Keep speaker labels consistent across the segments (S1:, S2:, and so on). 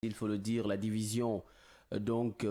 S1: il faut le dire, la division. Donc,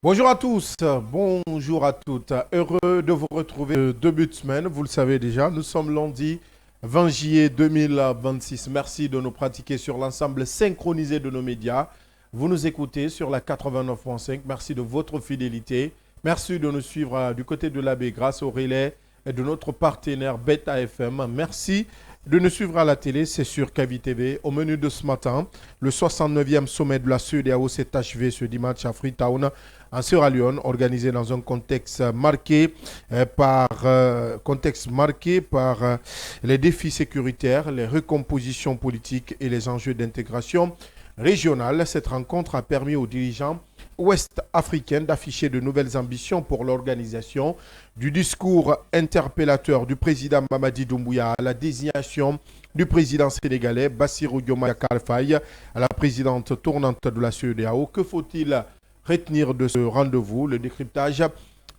S2: Bonjour à tous, bonjour à toutes. Heureux de vous retrouver le début de semaine. Vous le savez déjà, nous sommes lundi 20 juillet 2026. Merci de nous pratiquer sur l'ensemble synchronisé de nos médias. Vous nous écoutez sur la 89.5. Merci de votre fidélité. Merci de nous suivre du côté de l'AB grâce au relais de notre partenaire Beta FM. Merci de nous suivre à la télé, c'est sur Kavi TV. Au menu de ce matin, le 69e sommet de la CEDEAO s'est achevé ce dimanche à Freetown, en Sierra Leone, organisé dans un contexte marqué par les défis sécuritaires, les recompositions politiques et les enjeux d'intégration régionale. Cette rencontre a permis aux dirigeants ouest-africains d'afficher de nouvelles ambitions pour l'organisation du discours interpellateur du président Mamadi Doumbouya à la désignation du président sénégalais Bassirou Diomaye Diakhar Faye à la présidente tournante de la CEDEAO. Que faut-il retenir de ce rendez-vous? Le décryptage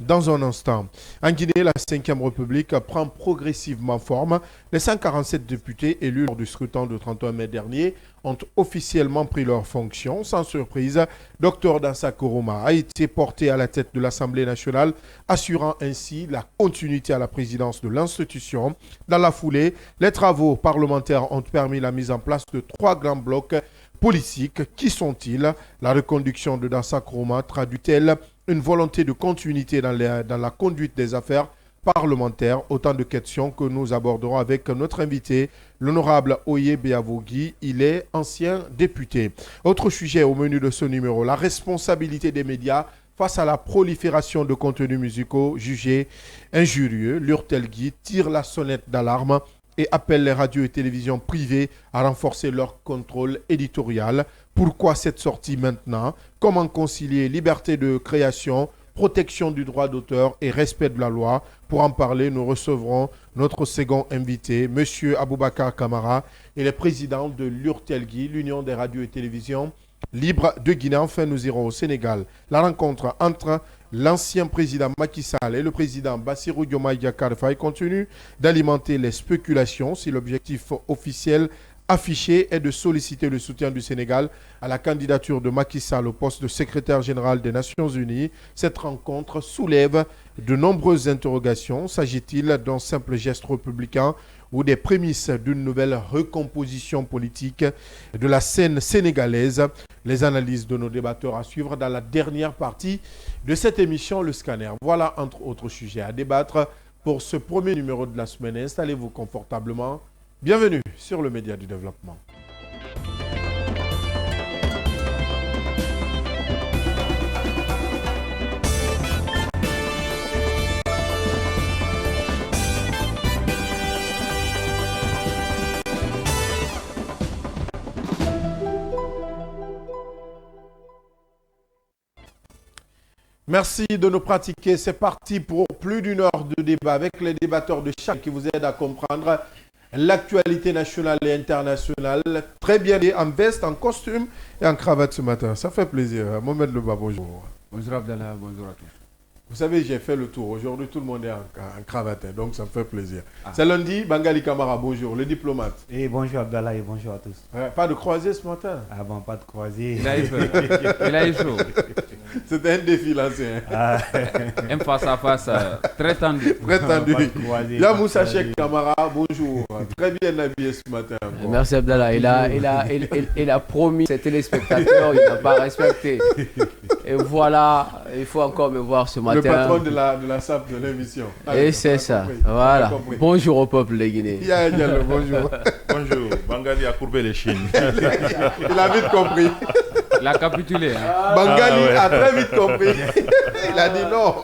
S2: dans un instant. En Guinée, la 5e République prend progressivement forme. Les 147 députés élus lors du scrutin du 31 mai dernier ont officiellement pris leurs fonctions. Sans surprise, Dr Dansa Koroma a été porté à la tête de l'Assemblée nationale, assurant ainsi la continuité à la présidence de l'institution. Dans la foulée, les travaux parlementaires ont permis la mise en place de 3 grands blocs politiques. Qui sont-ils? La reconduction de Dansa Koroma traduit-elle une volonté de continuité dans la conduite des affaires parlementaires? Autant de questions que nous aborderons avec notre invité, l'honorable Oye Beavogui. Il est ancien député. Autre sujet au menu de ce numéro, la responsabilité des médias face à la prolifération de contenus musicaux jugés injurieux. L'Urtelgui tire la sonnette d'alarme et appelle les radios et télévisions privées à renforcer leur contrôle éditorial. Pourquoi cette sortie maintenant? Comment concilier liberté de création, protection du droit d'auteur et respect de la loi? Pour en parler, nous recevrons notre second invité, M. Aboubakar Kamara. Il est président de l'Urtelgui, l'Union des radios et télévisions libres de Guinée. Enfin, nous irons au Sénégal. La rencontre entre l'ancien président Macky Sall et le président Bassirou Diomaye Diakhar Faye continue d'alimenter les spéculations si l'objectif officiel affiché est de solliciter le soutien du Sénégal à la candidature de Macky Sall au poste de secrétaire général des Nations Unies. Cette rencontre soulève de nombreuses interrogations. S'agit-il d'un simple geste républicain ou des prémices d'une nouvelle recomposition politique de la scène sénégalaise? Les analyses de nos débatteurs à suivre dans la dernière partie de cette émission, le scanner. Voilà entre autres sujets à débattre pour ce premier numéro de la semaine. Installez-vous confortablement. Bienvenue sur le Média du Développement. Merci de nous pratiquer. C'est parti pour plus d'une heure de débat avec les débatteurs de chaque qui vous aident à comprendre l'actualité nationale et internationale. Très bien en veste, en costume et en cravate ce matin. Ça fait plaisir. Mohamed Leba, bonjour.
S3: Bonjour Abdallah, bonjour à tous.
S2: Vous savez, j'ai fait le tour. Aujourd'hui, tout le monde est en cravate, donc ça me fait plaisir. C'est lundi, Bangali Kamara, bonjour, le diplomate.
S4: Et bonjour Abdallah et bonjour à tous.
S2: Pas de croisée ce matin?
S4: Ah bon, pas de croisée.
S3: Il a eu chaud.
S2: C'était un défi l'ancien.
S3: Un face-à-face très tendu.
S2: Très tendu. Yamoussa Cheikh Kamara, bonjour. Très bien habillé ce matin. Bon.
S1: Merci Abdallah. Il a promis ses téléspectateurs, il n'a pas respecté. Et voilà, il faut encore me voir ce matin.
S2: Le patron de la SAP de l'émission.
S1: Et c'est ça. Voilà. Bonjour au peuple de Guinée.
S2: Bonjour.
S4: Bonjour. Bangali a courbé les chines.
S2: Il a vite compris.
S3: Il a capitulé.
S2: Bangali a très vite compris. Il a dit non.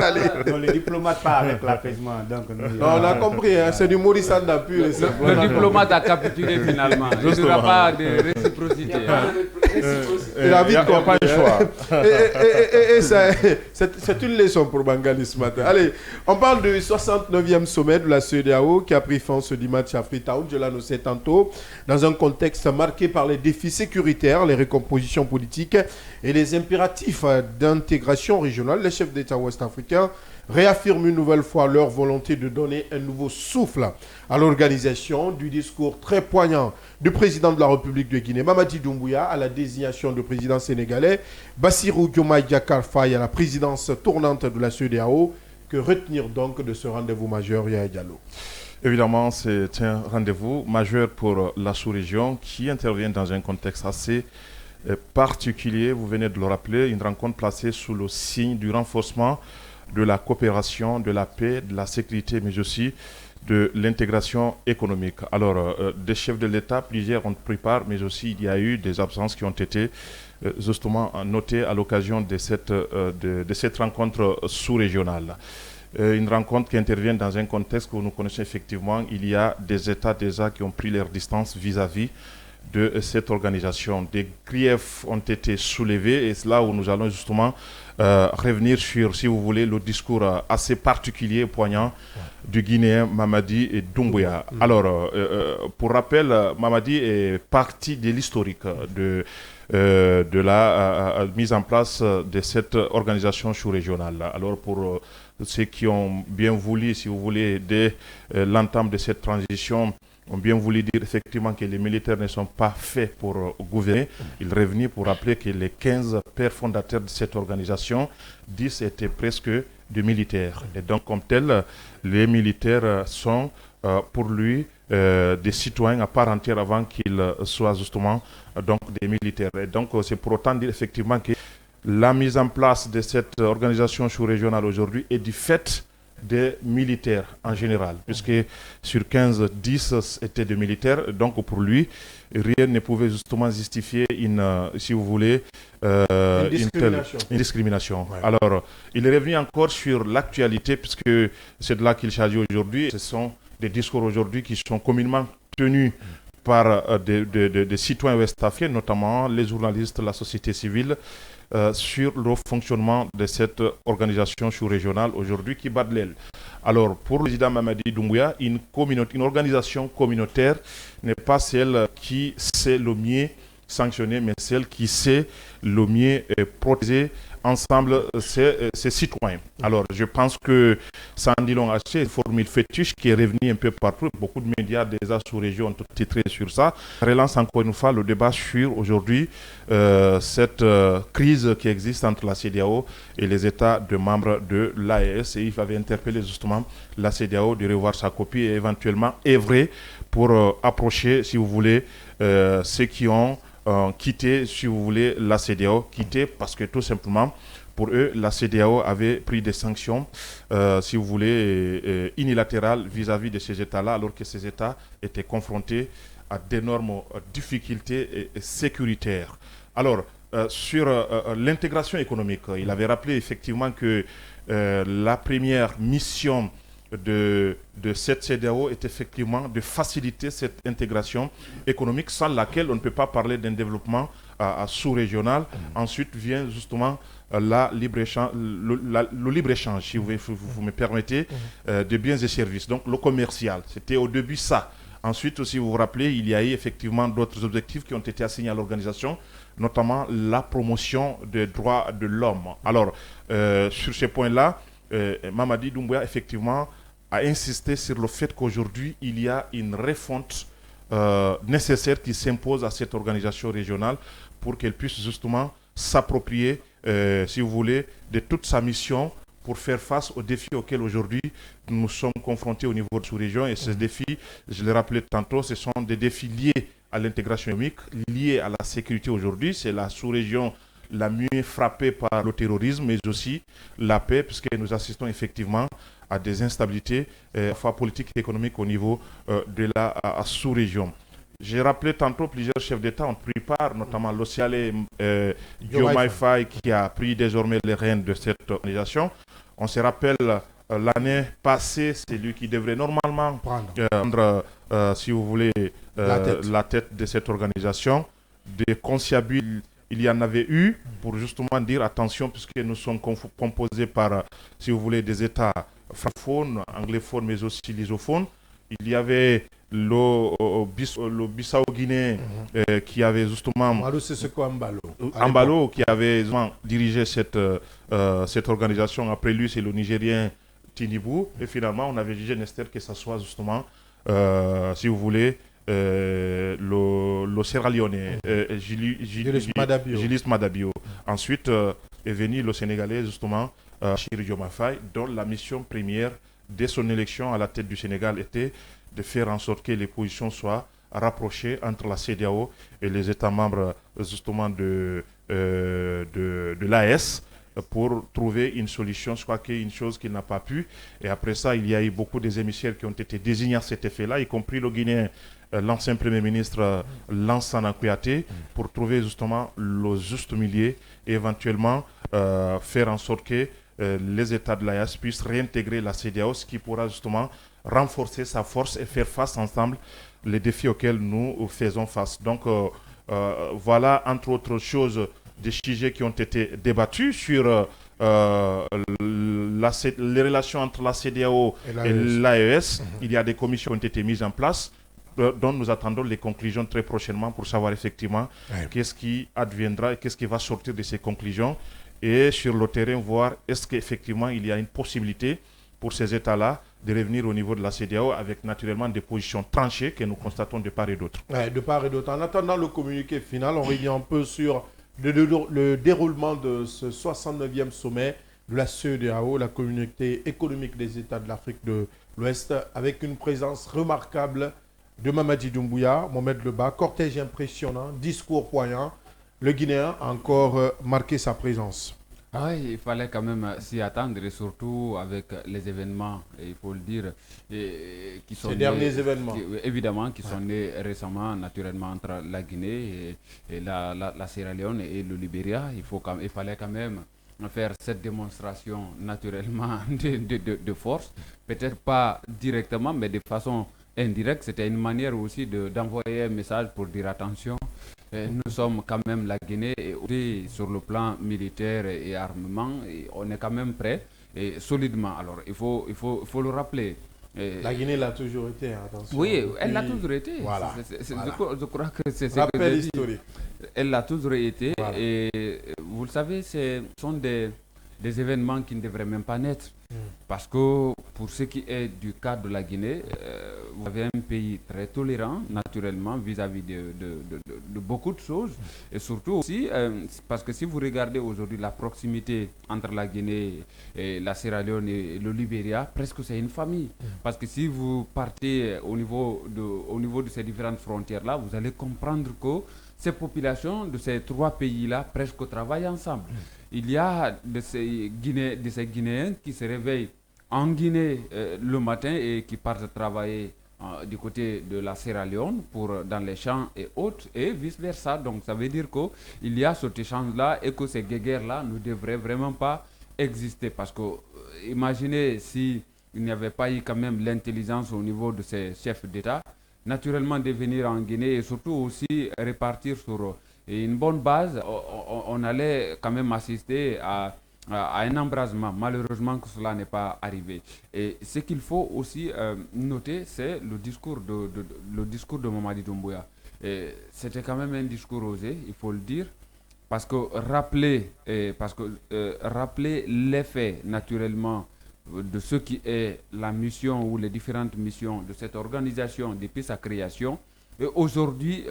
S2: Allez.
S5: Non, les diplomates pas avec l'apaisement. Donc,
S2: on a compris, hein, c'est du Maurice Anda pur.
S3: Le diplomate a capitulé finalement. Il n'y aura pas de réciprocité.
S2: Il a vite compris.
S4: Pas le choix.
S2: Et c'est une leçon pour Bangali ce matin. Allez, on parle du 69e sommet de la CEDEAO qui a pris fin ce dimanche à Freetown, je l'annonçais tantôt, dans un contexte marqué par les défis sécuritaires, les recompositions politiques et les impératifs d'intégration régionale. Les chefs d'État ouest-africains réaffirment une nouvelle fois leur volonté de donner un nouveau souffle à l'organisation du discours très poignant du président de la République de Guinée, Mamadi Doumbouya, à la désignation du président sénégalais, Bassirou Diomaye Diakhar Faye à la présidence tournante de la CEDEAO. Que retenir donc de ce rendez-vous majeur, Yaya Diallo?
S4: Évidemment, c'est un rendez-vous majeur pour la sous-région qui intervient dans un contexte assez particulier. Vous venez de le rappeler, une rencontre placée sous le signe du renforcement de la coopération, de la paix, de la sécurité, mais aussi de l'intégration économique. Alors, des chefs de l'État, plusieurs ont pris part, mais aussi il y a eu des absences qui ont été justement notées à l'occasion de cette rencontre sous-régionale. Une rencontre qui intervient dans un contexte où nous connaissons effectivement, il y a des États déjà qui ont pris leur distance vis-à-vis de cette organisation. Des griefs ont été soulevés et c'est là où nous allons justement revenir sur, si vous voulez, le discours assez particulier et poignant du Guinéen Mamadi Doumbouya. Alors, pour rappel, Mamadi est partie de l'historique de la mise en place de cette organisation sous-régionale. Alors, pour ceux qui ont bien voulu, si vous voulez, dès l'entame de cette transition, ont bien voulu dire effectivement que les militaires ne sont pas faits pour gouverner. Il est revenu pour rappeler que les 15 pères fondateurs de cette organisation, 10 étaient presque des militaires. Et donc, comme tel, les militaires sont pour lui des citoyens à part entière avant qu'ils soient justement donc, des militaires. Et donc, c'est pour autant dire effectivement que la mise en place de cette organisation sous-régionale aujourd'hui est du fait des militaires en général, puisque sur 15, 10 étaient des militaires. Donc pour lui, rien ne pouvait justement justifier si vous voulez, une discrimination. Ouais. Alors, il est revenu encore sur l'actualité, puisque c'est de là qu'il s'agit aujourd'hui. Ce sont des discours aujourd'hui qui sont communément tenus par des citoyens ouest-africains, notamment les journalistes, la société civile, sur le fonctionnement de cette organisation sous-régionale aujourd'hui qui bat de l'aile. Alors, pour le président Mamadi Doumbouya, une organisation communautaire n'est pas celle qui sait le mieux sanctionner, mais celle qui sait le mieux protéger ensemble ces citoyens. Alors, je pense que ça en dit long assez, une formule fétiche qui est revenue un peu partout. Beaucoup de médias des sous-régions ont titré sur ça. Relance encore une fois le débat sur aujourd'hui cette crise qui existe entre la CEDEAO et les États de membres de l'AES. Et il avait interpellé justement la CEDEAO de revoir sa copie et éventuellement œuvrer pour approcher, si vous voulez, ceux qui ont quitté, si vous voulez, la CEDEAO, quitté parce que tout simplement, pour eux, la CEDEAO avait pris des sanctions, si vous voulez, unilatérales vis-à-vis de ces États-là, alors que ces États étaient confrontés à d'énormes difficultés sécuritaires. Alors, sur l'intégration économique, il avait rappelé effectivement que la première mission de cette CEDEAO est effectivement de faciliter cette intégration économique sans laquelle on ne peut pas parler d'un développement sous-régional. Ensuite vient justement le libre-échange, si vous me permettez, de biens et services, donc le commercial. C'était au début ça. Ensuite, si vous vous rappelez, il y a eu effectivement d'autres objectifs qui ont été assignés à l'organisation, notamment la promotion des droits de l'homme. Alors, sur ces points-là, Mamadi Doumbouya, effectivement, a insisté sur le fait qu'aujourd'hui, il y a une refonte nécessaire qui s'impose à cette organisation régionale pour qu'elle puisse justement s'approprier, si vous voulez, de toute sa mission pour faire face aux défis auxquels aujourd'hui nous sommes confrontés au niveau de la sous-région. Et ces défis, je l'ai rappelé tantôt, ce sont des défis liés à l'intégration économique, liés à la sécurité aujourd'hui. C'est la sous-région la mieux frappée par le terrorisme, mais aussi la paix, puisque nous assistons effectivement à des instabilités, fois politiques et économiques au niveau de la sous-région. J'ai rappelé tantôt plusieurs chefs d'État ont pris part, notamment l'Ocialé Diomaye Faye, qui a pris désormais les rênes de cette organisation. On se rappelle l'année passée, c'est lui qui devrait normalement prendre, si vous voulez, la tête de cette organisation. Des conciliabules, il y en avait eu pour justement dire attention, puisque nous sommes composés par, si vous voulez, des États francophones, anglophones, mais aussi lusophones. Il y avait le Bissau-Guinée qui avait justement Ambalo qui avait justement dirigé cette organisation. Après lui, c'est le Nigérien Tinibou. Et finalement, on avait jugé nécessaire que ce soit justement, si vous voulez, le Sierra Leone, Julius Madabio. Ensuite est venu le Sénégalais, justement, Bassirou Diomaye Faye, dont la mission première dès son élection à la tête du Sénégal était de faire en sorte que les positions soient rapprochées entre la CEDEAO et les États membres justement de l'AES pour trouver une solution. Je crois qu'il y a une chose qu'il n'a pas pu. Et après ça, il y a eu beaucoup des émissaires qui ont été désignés à cet effet-là, y compris le Guinéen, l'ancien Premier ministre Lansana Kouyaté, pour trouver justement le juste milieu et éventuellement faire en sorte que les États de l'AES puissent réintégrer la CEDEAO, ce qui pourra justement renforcer sa force et faire face ensemble les défis auxquels nous faisons face. Donc voilà, entre autres choses, des sujets qui ont été débattus sur les relations entre la CEDEAO et l'AES. Il y a des commissions qui ont été mises en place, dont nous attendons les conclusions très prochainement pour savoir effectivement qu'est-ce qui adviendra et qu'est-ce qui va sortir de ces conclusions. Et sur le terrain, voir est-ce qu'effectivement il y a une possibilité pour ces États-là de revenir au niveau de la CEDEAO avec naturellement des positions tranchées que nous constatons de part et d'autre.
S2: De part et d'autre. En attendant le communiqué final, on revient un peu sur le déroulement de ce 69e sommet de la CEDEAO, la communauté économique des États de l'Afrique de l'Ouest, avec une présence remarquable de Mamadi Doumbouya, Mohamed Leba, cortège impressionnant, discours poignant. Le Guinéen a encore marqué sa présence.
S3: Ah oui, il fallait quand même s'y attendre, et surtout avec les événements, il faut le dire, qui sont
S2: ces derniers événements.
S3: Évidemment, qui sont nés récemment, naturellement, entre la Guinée et la Sierra Leone et le Libéria. Il fallait quand même faire cette démonstration naturellement de force, peut-être pas directement, mais de façon indirecte. C'était une manière aussi d'envoyer un message pour dire attention. Nous sommes quand même la Guinée et aussi sur le plan militaire et armement, et on est quand même prêt et solidement. Alors il faut le rappeler.
S2: La Guinée l'a toujours été, attention.
S3: Oui, elle l'a toujours été.
S2: Voilà.
S3: Je crois que c'est ce
S2: rappel
S3: que
S2: historique.
S3: Elle l'a toujours été.
S2: Voilà.
S3: Et vous le savez, ce sont des événements qui ne devraient même pas naître. Parce que pour ce qui est du cas de la Guinée, vous avez un pays très tolérant, naturellement, vis-à-vis de beaucoup de choses. Et surtout aussi, parce que si vous regardez aujourd'hui la proximité entre la Guinée et la Sierra Leone et le Libéria, presque c'est une famille. Parce que si vous partez au niveau de ces différentes frontières-là, vous allez comprendre que ces populations de ces trois pays-là presque travaillent ensemble. Il y a de ces Guinéens qui se réveillent en Guinée le matin et qui partent travailler du côté de la Sierra Leone dans les champs et autres, et vice-versa. Donc ça veut dire qu'il y a cet échange-là et que ces guerres-là ne devraient vraiment pas exister. Parce que imaginez s'il n'y avait pas eu quand même l'intelligence au niveau de ces chefs d'État, naturellement de venir en Guinée et surtout aussi répartir sur une bonne base, on allait quand même assister à un embrasement. Malheureusement que cela n'est pas arrivé. Et ce qu'il faut aussi noter, c'est le discours de Mamadi Doumbouya. C'était quand même un discours osé, il faut le dire, parce que rappeler l'effet naturellement de ce qui est la mission ou les différentes missions de cette organisation depuis sa création. Et aujourd'hui,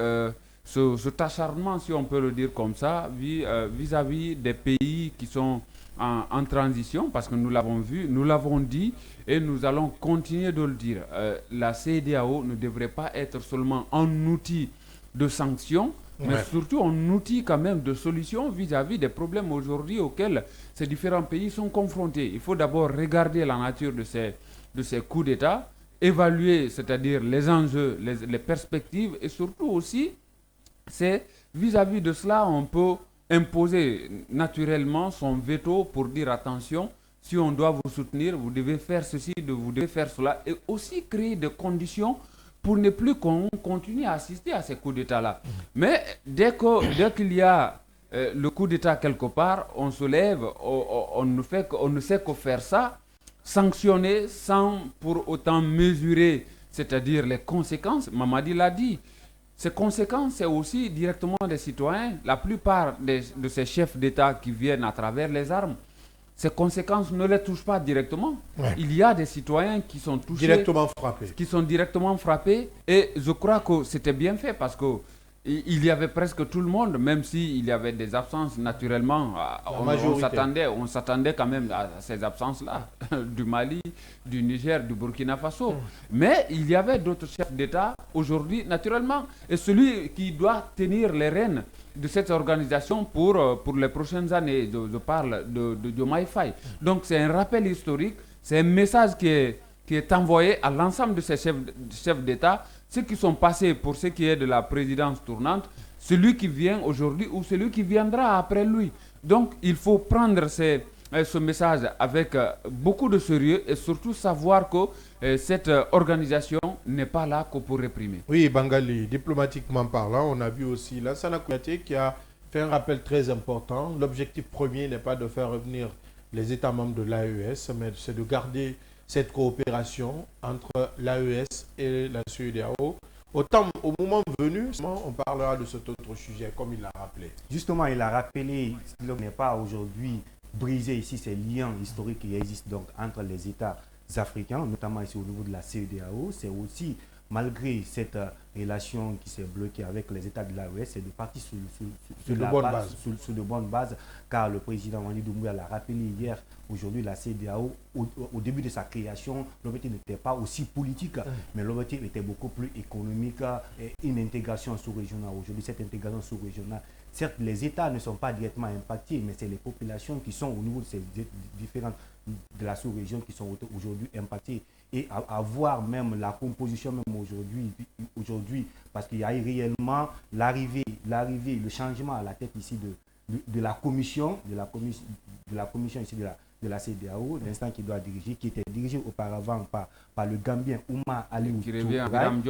S3: cet acharnement, si on peut le dire comme ça, vis-à-vis des pays qui sont en transition, parce que nous l'avons vu, nous l'avons dit, et nous allons continuer de le dire. La CEDEAO ne devrait pas être seulement un outil de sanction, mais surtout un outil quand même de solution vis-à-vis des problèmes aujourd'hui auxquels ces différents pays sont confrontés. Il faut d'abord regarder la nature de ces coups d'État, évaluer, c'est-à-dire les enjeux, les perspectives, et surtout aussi, c'est vis-à-vis de cela, on peut imposer naturellement son veto pour dire attention, si on doit vous soutenir, vous devez faire ceci, vous devez faire cela, et aussi créer des conditions pour ne plus qu'on continue à assister à ces coups d'État-là. Mais dès qu'il y a le coup d'État quelque part, on se lève, on ne sait que faire ça, sanctionner sans pour autant mesurer, c'est-à-dire les conséquences. Mamadi l'a dit. Ces conséquences, c'est aussi directement des citoyens. La plupart de ces chefs d'État qui viennent à travers les armes, ces conséquences ne les touchent pas directement. Il y a des citoyens qui sont touchés, qui sont directement frappés. Et je crois que c'était bien fait parce que il y avait presque tout le monde, même s'il y avait des absences naturellement. On s'attendait quand même à ces absences-là, du Mali, du Niger, du Burkina Faso. Mais il y avait d'autres chefs d'État aujourd'hui, naturellement. Et celui qui doit tenir les rênes de cette organisation pour les prochaines années, je parle de Diomaye Faye. Donc c'est un rappel historique, c'est un message qui est envoyé à l'ensemble de ces chefs d'État, ceux qui sont passés pour ce qui est de la présidence tournante, celui qui vient aujourd'hui ou celui qui viendra après lui. Donc il faut prendre ce message avec beaucoup de sérieux et surtout savoir que cette organisation n'est pas là que pour réprimer.
S2: Oui, Bangali, diplomatiquement parlant, on a vu aussi Lansana Kouyaté qui a fait un rappel très important. L'objectif premier n'est pas de faire revenir les États membres de l'AES, mais c'est de garder cette coopération entre l'AES et la CEDEAO. Au moment venu, on parlera de cet autre sujet, comme il l'a rappelé.
S5: Justement, il a rappelé qu'il n'est pas aujourd'hui brisé ici ces liens historiques qui existent donc entre les États africains, notamment ici au niveau de la CEDEAO. C'est aussi, malgré cette relation qui s'est bloquée avec les États de l'AES, c'est de partir sur de bonnes bases, car le président Mamadi Doumbouya l'a rappelé hier. Aujourd'hui, la CEDEAO, au début de sa création, l'objectif n'était pas aussi politique, mais l'objectif était beaucoup plus économique et une intégration sous-régionale. Aujourd'hui, cette intégration sous-régionale, certes, les États ne sont pas directement impactés, mais c'est les populations qui sont au niveau de ces différentes de la sous-région qui sont aujourd'hui impactées. Et à voir même la composition même aujourd'hui, parce qu'il y a eu réellement l'arrivée, le changement à la tête ici de la commission ici de la CEDEAO, l'instant qui doit diriger, qui était dirigé auparavant par le Gambien Oumar Aliou Touraï,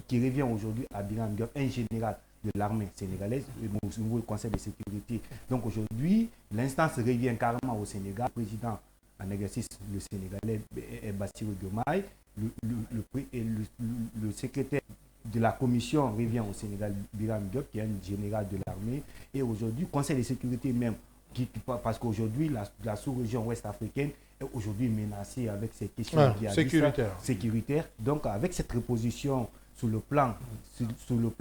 S5: qui revient aujourd'hui à Biram Diop, un général de l'armée sénégalaise, au niveau du Conseil de sécurité. Donc aujourd'hui, l'instance revient carrément au Sénégal. Le président en exercice, le Sénégalais, est Bassirou Diomaye. Le secrétaire de la commission revient au Sénégal, Biram Diop, qui est un général de l'armée. Et aujourd'hui, le Conseil de sécurité même, parce qu'aujourd'hui, la sous-région ouest africaine est aujourd'hui menacée avec ces questions sécuritaires. Donc, avec cette reposition sur le plan,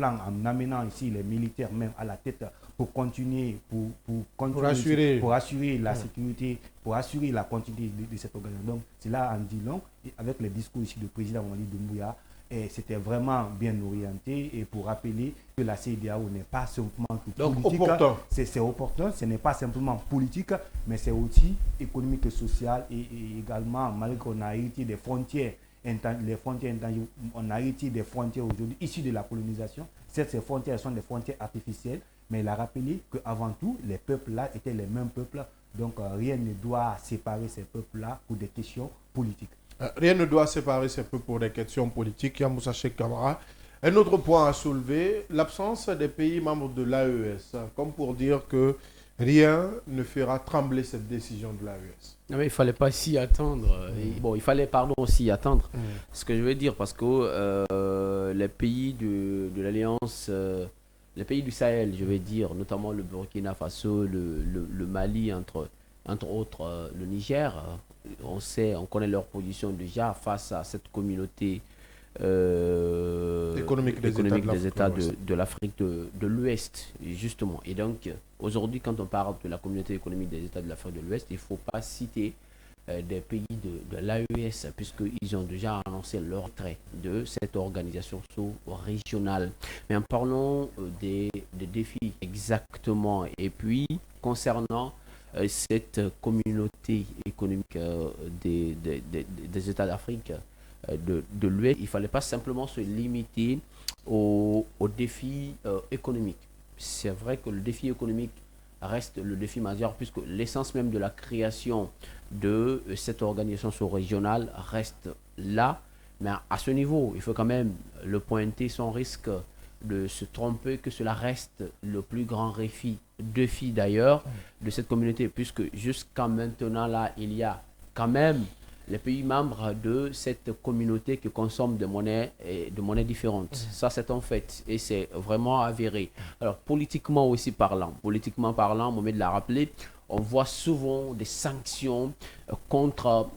S5: en amenant ici les militaires même à la tête pour continuer, pour assurer la sécurité, pour assurer la continuité de cette organisation. Donc, c'est là en dit long, et avec les discours ici du président Mamadi Doumbouya, et c'était vraiment bien orienté, et pour rappeler que la CEDEAO n'est pas simplement politique. C'est opportun, ce n'est pas simplement politique, mais c'est aussi économique et social, et également, malgré qu'on a hérité des frontières, on a hérité des frontières aujourd'hui issues de la colonisation. Certes, ces frontières sont des frontières artificielles, mais il a rappelé qu'avant tout, les peuples-là étaient les mêmes peuples. Donc, rien ne doit séparer ces peuples-là pour des questions politiques.
S2: Rien ne doit séparer ces peuples pour des questions politiques. Yamoussa Cheikh Camara. Un autre point à soulever, l'absence des pays membres de l'AES, comme pour dire que rien ne fera trembler cette décision de l'AES.
S1: Non, mais il ne fallait pas s'y attendre. Bon, il fallait, s'y attendre. Ce que je veux dire, parce que les pays de l'Alliance, les pays du Sahel, je vais dire, notamment le Burkina Faso, le Mali, entre autres le Niger, on connaît leur position déjà face à cette communauté
S2: économique
S1: des États de l'Afrique de l'Ouest, justement. Et donc, aujourd'hui, quand on parle de la communauté économique des États de l'Afrique de l'Ouest, il ne faut pas citer des pays de l'AES, puisqu'ils ont déjà annoncé leur retrait de cette organisation sous-régionale. Mais en parlant des défis exactement, et puis concernant cette communauté économique des États d'Afrique de l'Ouest, il ne fallait pas simplement se limiter aux défis économiques. C'est vrai que le défi économique reste le défi majeur, puisque l'essence même de la création de cette organisation sous-régionale reste là. Mais à ce niveau, il faut quand même le pointer sans risque de se tromper, que cela reste le plus grand défi d'ailleurs de cette communauté, puisque jusqu'à maintenant là, il y a quand même les pays membres de cette communauté qui consomment de monnaie différentes. Ça, c'est un fait et c'est vraiment avéré. Alors, politiquement parlant, Mohamed l'a rappelé, on voit souvent des sanctions contre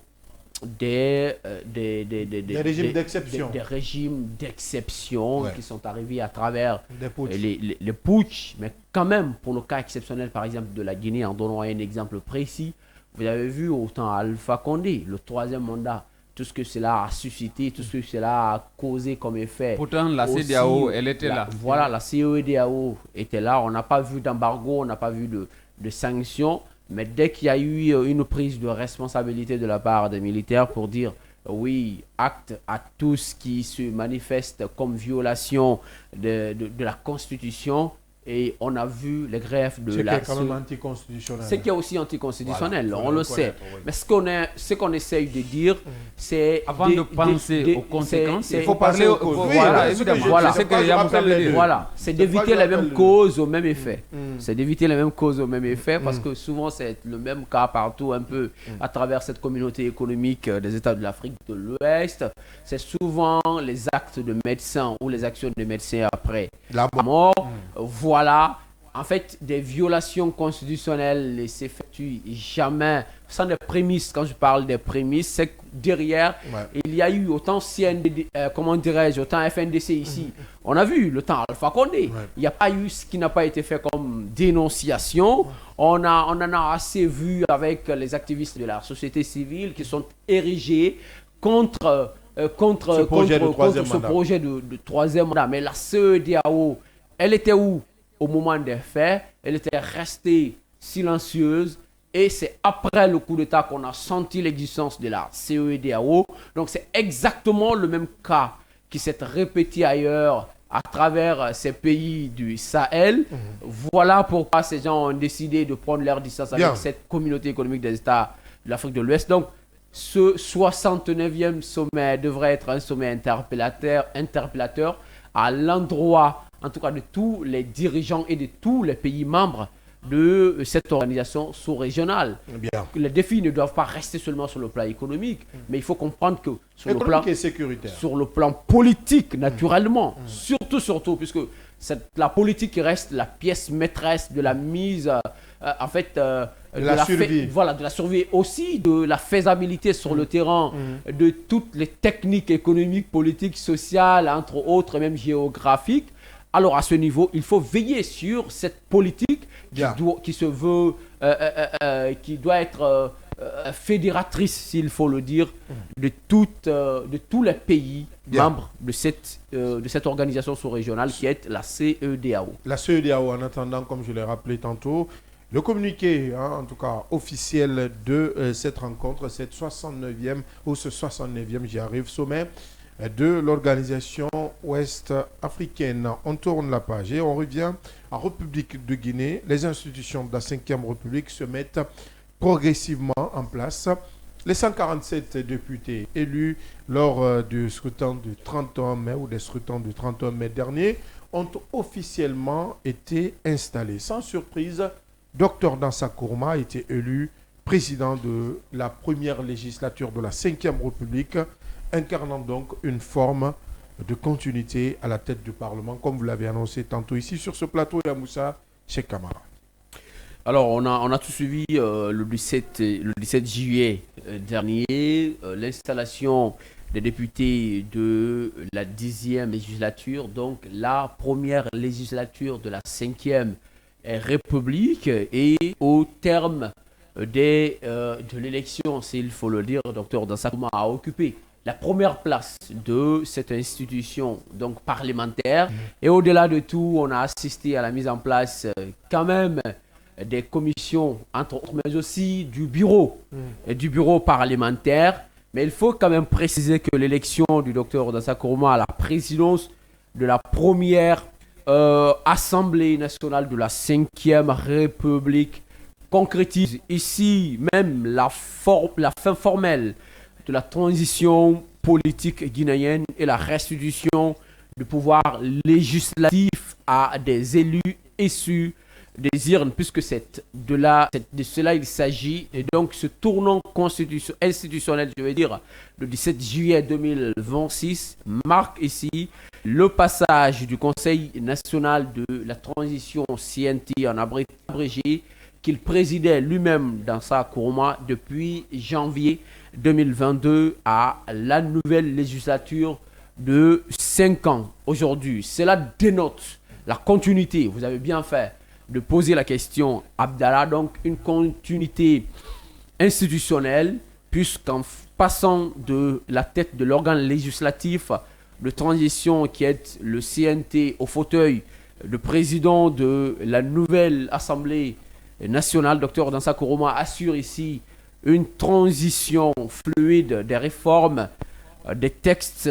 S1: des
S2: régimes d'exception.
S1: Des régimes d'exception qui sont arrivés à travers les putsch. Mais quand même, pour le cas exceptionnel, par exemple, de la Guinée, en donnant un exemple précis, vous avez vu autant Alpha Condé, le 3e mandat, tout ce que cela a suscité, tout ce que cela a causé comme effet.
S3: Pourtant, la CEDEAO, elle était là.
S1: Voilà, la CEDEAO était là. On n'a pas vu d'embargo, on n'a pas vu de sanctions. Mais dès qu'il y a eu une prise de responsabilité de la part des militaires pour dire oui, acte à tout ce qui se manifeste comme violation de la Constitution, et on a vu les greffes de la...
S2: C'est quand même anticonstitutionnel.
S1: C'est qui est aussi anticonstitutionnel,
S2: voilà,
S1: on le sait. Oui. Mais ce qu'on essaye de dire, c'est...
S3: Avant de penser aux conséquences, il faut
S2: parler aux causes.
S1: Voilà, évidemment. Voilà, c'est d'éviter les mêmes causes au même effet. C'est d'éviter les mêmes causes au même effet, parce que souvent c'est le même cas partout, un peu à travers cette communauté économique des États de l'Afrique de l'Ouest. C'est souvent les actes de médecins ou les actions de médecins après la mort. Voilà, en fait, des violations constitutionnelles ne s'effectuent jamais sans des prémices. Quand je parle des prémices, c'est que derrière, il y a eu autant autant FNDC ici. On a vu le temps Alpha Condé. Il n'y a pas eu ce qui n'a pas été fait comme dénonciation. On en a assez vu avec les activistes de la société civile qui sont érigés contre ce projet de troisième mandat. Mais la CEDEAO, elle était où au moment des faits? Elle était restée silencieuse et c'est après le coup d'État qu'on a senti l'existence de la CEDEAO. Donc c'est exactement le même cas qui s'est répété ailleurs à travers ces pays du Sahel. Voilà pourquoi ces gens ont décidé de prendre leur distance avec cette communauté économique des États de l'Afrique de l'Ouest. Donc ce 69e sommet devrait être un sommet interpellateur à l'endroit, en tout cas de tous les dirigeants et de tous les pays membres de cette organisation sous-régionale. Les défis ne doivent pas rester seulement sur le plan économique, mais il faut comprendre que sur le plan politique, naturellement, surtout, puisque c'est la politique qui reste la pièce maîtresse de la mise, de la survie aussi, de la faisabilité sur le terrain, de toutes les techniques économiques, politiques, sociales, entre autres, et même géographiques. Alors à ce niveau, il faut veiller sur cette politique qui doit être fédératrice, s'il faut le dire, de tous les pays membres de cette organisation sous-régionale qui est la CEDEAO.
S2: La CEDEAO, en attendant, comme je l'ai rappelé tantôt, le communiqué, en tout cas officiel de cette rencontre, cette 69e ou ce 69e, j'y arrive, sommet de l'organisation ouest-africaine. On tourne la page et on revient en République de Guinée. Les institutions de la 5e République se mettent progressivement en place. Les 147 députés élus lors du scrutin du 31 mai ou des scrutins du 31 mai dernier ont officiellement été installés. Sans surprise, Dr Dansa Kourma a été élu président de la première législature de la 5e République, incarnant donc une forme de continuité à la tête du Parlement, comme vous l'avez annoncé tantôt ici sur ce plateau, Yamoussa Cheikh Camara.
S1: Alors, on a tout suivi le 17 juillet dernier, l'installation des députés de la 10e législature, donc la première législature de la 5e République, et au terme de l'élection, s'il faut le dire, Dr Dansah Kourouma a occupé la première place de cette institution donc parlementaire. Et au-delà de tout, on a assisté à la mise en place quand même des commissions, entre autres, mais aussi du bureau parlementaire. Mais il faut quand même préciser que l'élection du Dr Dansah Kourouma à la présidence de la première Assemblée nationale de la 5e République concrétise ici même la fin formelle de la transition politique guinéenne et la restitution du pouvoir législatif à des élus issus des urnes, puisque de cela il s'agit. Et donc ce tournant institutionnel, je veux dire, le 17 juillet 2026, marque ici le passage du Conseil national de la transition CNT en abrégé, qu'il présidait lui-même Dansah Kourouma depuis janvier 2022 à la nouvelle législature de 5 ans aujourd'hui. Cela dénote la continuité, vous avez bien fait de poser la question, Abdallah, donc une continuité institutionnelle, puisqu'en passant de la tête de l'organe législatif de transition qui est le CNT au fauteuil de président de la nouvelle Assemblée nationale, Dr Dansah Kourouma assure ici une transition fluide des réformes, des textes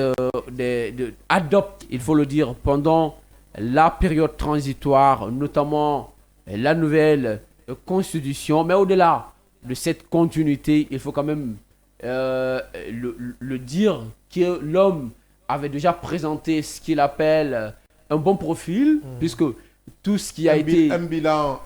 S1: adoptent, il faut le dire, pendant la période transitoire, notamment la nouvelle constitution. Mais au-delà de cette continuité, il faut quand même le dire que l'homme avait déjà présenté ce qu'il appelle un bon profil, puisque tout ce qui a été...
S2: Un bilan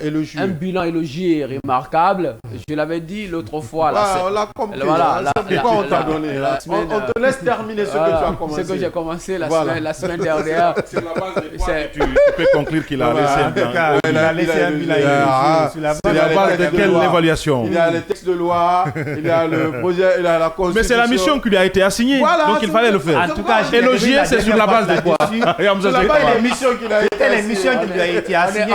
S2: élogieux.
S1: Un bilan élogieux et remarquable. Je l'avais dit l'autre fois.
S2: On l'a compris. Voilà, pourquoi on t'a donné. On te laisse terminer ce que tu as commencé.
S1: Ce que j'ai commencé la semaine dernière.
S4: Sur la base de quoi tu peux conclure qu'il a laissé un bilan.
S5: Il a laissé un bilan élogieux. Sur
S4: la base de quelle évaluation?
S2: Il y a les textes de loi, il y a le projet, il y a la constitution.
S4: Mais c'est la mission qui lui a été assignée. Donc il fallait le faire.
S5: En tout cas,
S4: élogier, c'est sur la base de quoi?
S2: C'est la base des missions qu'il a été assignée.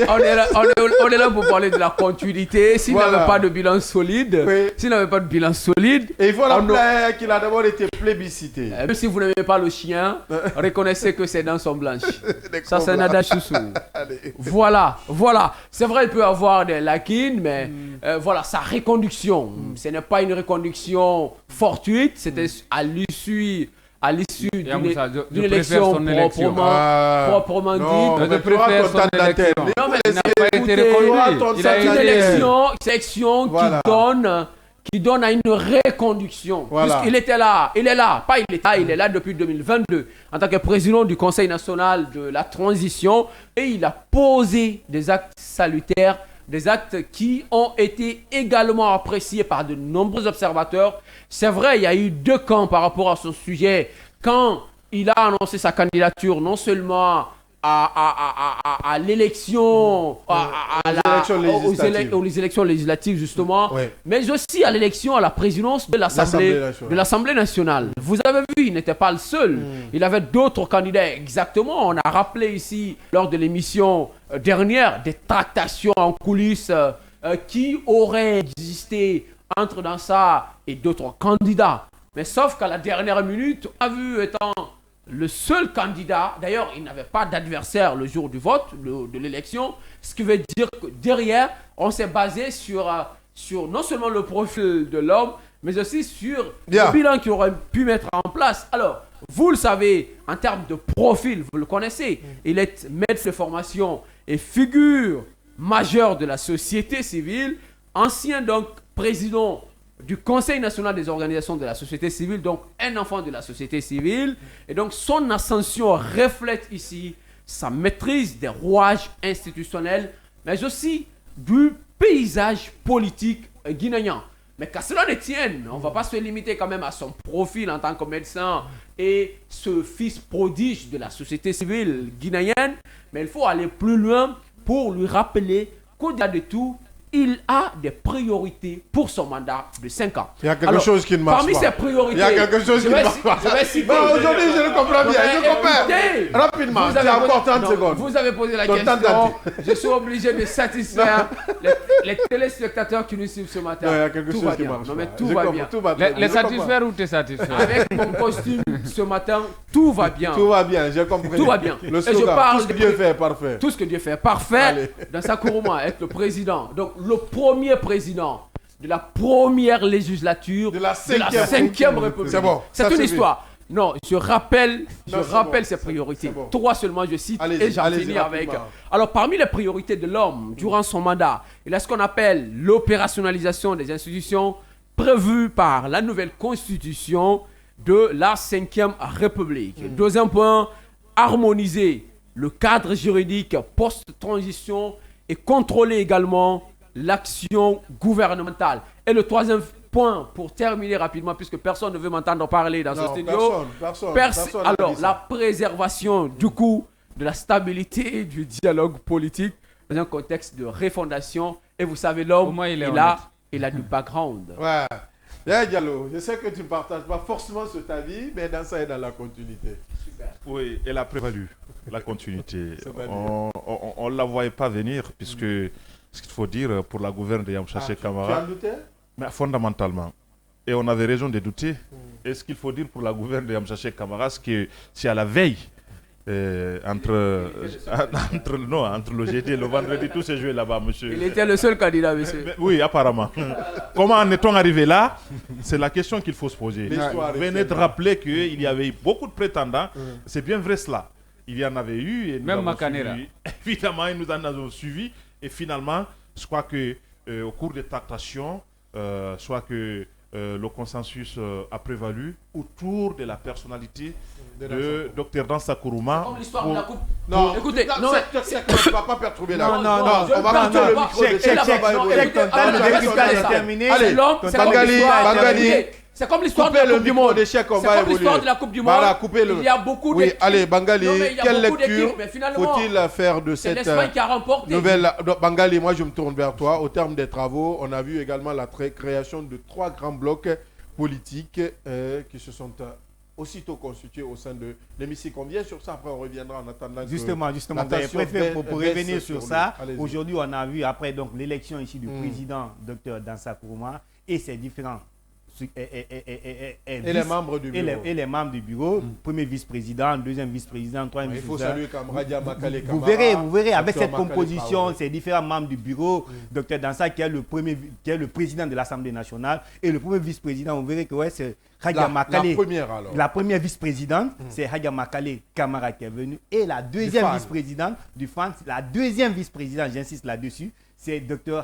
S1: On est là pour parler de la continuité. S'il n'avait pas de bilan solide, et
S2: il faut rappeler qu'il a d'abord été plébiscité.
S1: Même si vous n'aimez pas le chien, reconnaissez que ses dents sont blanches. Ça, c'est un adage choussou. Voilà. C'est vrai, il peut avoir des lacunes, mais voilà, sa reconduction. Ce n'est pas une reconduction fortuite, c'était à l'issue d'une élection proprement dite.
S2: Je préfère son élection.
S1: Non, mais il n'a pas été reconduit. C'est une élection qui donne à une reconduction. Puisqu'il était là, il est là depuis 2022 en tant que président du Conseil national de la transition, et il a posé des actes salutaires, des actes qui ont été également appréciés par de nombreux observateurs. C'est vrai, il y a eu deux camps par rapport à ce sujet. Quand il a annoncé sa candidature, non seulement à l'élection, aux élections législatives justement, mais aussi à l'élection à la présidence de l'Assemblée nationale. Vous avez vu, il n'était pas le seul. Il avait d'autres candidats exactement. On a rappelé ici, lors de l'émission dernière, des tractations en coulisses qui auraient existé entre Dansah et d'autres candidats. Mais sauf qu'à la dernière minute, on a vu étant le seul candidat, d'ailleurs il n'avait pas d'adversaire le jour du vote, de l'élection, ce qui veut dire que derrière, on s'est basé sur non seulement le profil de l'homme, mais aussi sur le bilan qu'il aurait pu mettre en place. Alors, vous le savez, en termes de profil, vous le connaissez, il est maître de formation et figure majeure de la société civile, ancien donc président du Conseil national des organisations de la société civile, donc un enfant de la société civile. Et donc son ascension reflète ici sa maîtrise des rouages institutionnels, mais aussi du paysage politique guinéen. Mais qu'à cela ne tienne, on ne va pas se limiter quand même à son profil en tant que médecin et ce fils prodige de la société civile guinéenne, mais il faut aller plus loin pour lui rappeler qu'au-delà de tout, il a des priorités pour son mandat de 5 ans.
S2: Il y a quelque chose qui ne marche
S1: parmi
S2: pas.
S1: Ses priorités,
S2: il y a quelque chose qui ne marche pas.
S1: Je vais citer.
S2: Non, aujourd'hui, je le comprends bien. Je comprends. Rapidement, tu as encore 30 secondes.
S1: Vous avez posé la question. Je suis obligé de satisfaire les téléspectateurs qui nous suivent ce matin.
S2: Non, il y a quelque
S1: tout
S2: chose
S1: va
S2: qui
S1: bien.
S2: marche
S1: Non, mais
S2: pas.
S1: tout
S2: Je
S1: va
S2: comprends,
S1: bien.
S2: tout va bien.
S3: Les
S2: Je
S3: satisfaire ou te satisfaire?
S1: Avec mon costume ce matin, tout va bien.
S2: Tout va bien, j'ai compris.
S1: Tout va bien.
S2: Le
S1: Et
S2: slogan,
S1: je parle
S2: tout ce que Dieu fait, parfait.
S1: Tout ce que Dieu fait parfait.
S2: Allez.
S1: Dans sa Kourouma, être le président. Donc, le premier président de la première législature
S2: De la
S1: 5e République.
S2: C'est bon.
S1: C'est
S2: ça,
S1: une
S2: c'est
S1: histoire. Non, je rappelle
S2: Non, c'est
S1: ses
S2: bon,
S1: priorités.
S2: c'est bon.
S1: 3 seulement, je cite,
S2: Allez-y,
S1: et j'en
S2: allez-y,
S1: finis avec.
S2: rapidement.
S1: Alors, parmi les priorités de l'homme durant son mandat, il y a ce qu'on appelle l'opérationnalisation des institutions prévues par la nouvelle constitution de la 5e République. Deuxième point, harmoniser le cadre juridique post-transition et contrôler également l'action gouvernementale. Et le troisième point, pour terminer rapidement, puisque personne ne veut m'entendre parler dans ce
S2: Non,
S1: studio,
S2: personne n'a
S1: alors
S2: dit
S1: la
S2: ça.
S1: préservation du coup de la stabilité du dialogue politique dans un contexte de refondation. Et vous savez, l'homme,
S3: Au moins, il est
S1: il a du background.
S2: Ouais. Yeah, Diallo, je sais que tu ne partages pas forcément cet avis, mais dans ça et dans la continuité.
S4: Oui, elle a prévalu, la continuité.
S2: C'est-à-dire
S4: On ne la voyait pas venir, puisque ce qu'il faut dire pour la gouverne de Yamchaché
S2: Tu
S4: Camara,
S2: en doutais?
S4: mais fondamentalement, et on avait raison de douter, et ce qu'il faut dire pour la gouverne de Yamchaché Camara, c'est que c'est à la veille, entre le jeudi et le vendredi, tout s'est joué là-bas, monsieur.
S1: Il était le seul candidat, monsieur.
S4: Mais oui, apparemment. Comment en est-on arrivé là? C'est la question qu'il faut se poser.
S2: L'histoire
S4: Vous venez de rappeler qu'il y avait eu beaucoup de prétendants. C'est bien vrai cela. Il y en avait eu. Et nous
S3: Même
S4: avons
S3: Makanera.
S4: suivi. Évidemment, nous en avons suivi. Et finalement, je crois que au cours des tractations, soit que le consensus a prévalu autour de la personnalité de Dr Dansa Kourouma.
S1: Comme l'histoire de la coupe.
S2: Non,
S1: Écoutez,
S2: tu
S1: ne
S2: ne vas pas perturber la
S1: Non, non,
S2: on va
S1: non,
S2: partir le
S1: non,
S2: micro de
S1: check,
S2: Cheikh
S1: check,
S2: Baba
S1: non,
S2: Eboye.
S1: écoutez,
S2: Ah,
S1: le
S2: la
S1: décryptage
S2: discussion
S1: est
S2: est
S1: ça.
S2: terminée.
S1: Allez,
S2: Allez,
S1: l'homme, c'est comme l'histoire
S2: Bangali.
S1: C'est comme l'histoire de
S2: Coupez
S1: la
S2: le
S1: Coupe du
S2: micro
S1: Monde.
S2: de Cheikh, on
S1: C'est
S2: va
S1: comme l'histoire
S2: évoluer.
S1: de la Coupe du Monde.
S2: Voilà, coupez-le.
S1: Il y a beaucoup
S2: Oui,
S1: d'équipes.
S2: allez, Bangali,
S1: Non, mais il y a
S2: quelle
S1: beaucoup d'équipes,
S2: lecture
S1: mais finalement,
S2: faut-il faire de
S1: c'est
S2: cette
S1: l'Espagne qui a remporté.
S2: nouvelle... Bangali, moi je me tourne vers toi. Au terme des travaux, on a vu également la création de 3 grands blocs politiques qui se sont aussitôt constitués au sein de l'hémicycle. On vient sur ça, après on reviendra en attendant que
S5: Justement,
S2: la
S5: vous avez
S2: tension
S5: préféré pour
S2: baisse
S5: revenir sur ça.
S2: Allez-y.
S5: Aujourd'hui, on a vu après donc l'élection ici du président Dr Dansa Kourouma et ses différents
S2: Et les membres du bureau.
S5: et les membres du bureau, premier vice-président, deuxième vice-président, troisième
S2: Il faut
S5: vice-président.
S2: saluer Kamradia Makale
S5: Vous
S2: Kamara,
S5: verrez, avec
S2: Dr
S5: cette
S2: Makale
S5: composition,
S2: Traoré.
S5: ces différents membres du bureau, Dr Dansa qui est le président de l'Assemblée nationale et le premier vice-président, vous verrez que ouais, c'est Hadia Makale.
S2: La première alors.
S5: La première vice-présidente, c'est Hadia Makale Kamara qui est venue. Et la deuxième
S2: FAN.
S5: vice-présidente du FAN, la deuxième vice-présidente, j'insiste là-dessus, c'est Dr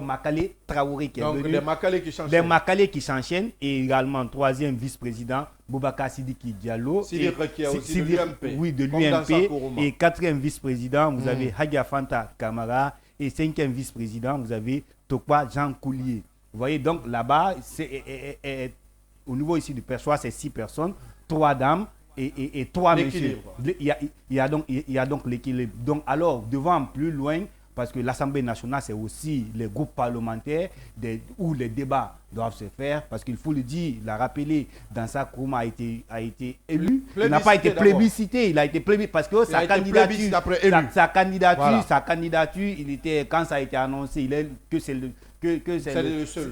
S5: Makale Traoré qui est
S2: Donc
S5: venu.
S2: les Makale qui changent.
S5: Les Makale qui s'enchaînent et également troisième vice-président, Boubacar Sidiki Diallo.
S2: Sidiki
S5: Et-
S2: qui est aussi de
S5: Sidiki,
S2: l'UMP.
S5: Oui, de
S2: Comme Dansa
S5: l'UMP.
S2: Kourouma.
S5: Et quatrième vice-président, vous avez Hadia Fanta Kamara. Et cinquième vice-président, vous avez Tokwa Jean Coulier. Vous voyez, donc là-bas, au niveau ici du perchoir, c'est 6 personnes, 3 dames et 3 messieurs.
S2: L'équilibre.
S5: Il y a donc l'équilibre. Donc alors, devant plus loin, parce que l'Assemblée nationale, c'est aussi les groupes parlementaires où les débats doivent se faire. Parce qu'il faut le dire, l'a rappelé, Dansa Kourouma a été élu. Il n'a pas été plébiscité, il a été plébiscité parce que sa candidature, il était, quand ça a été annoncé,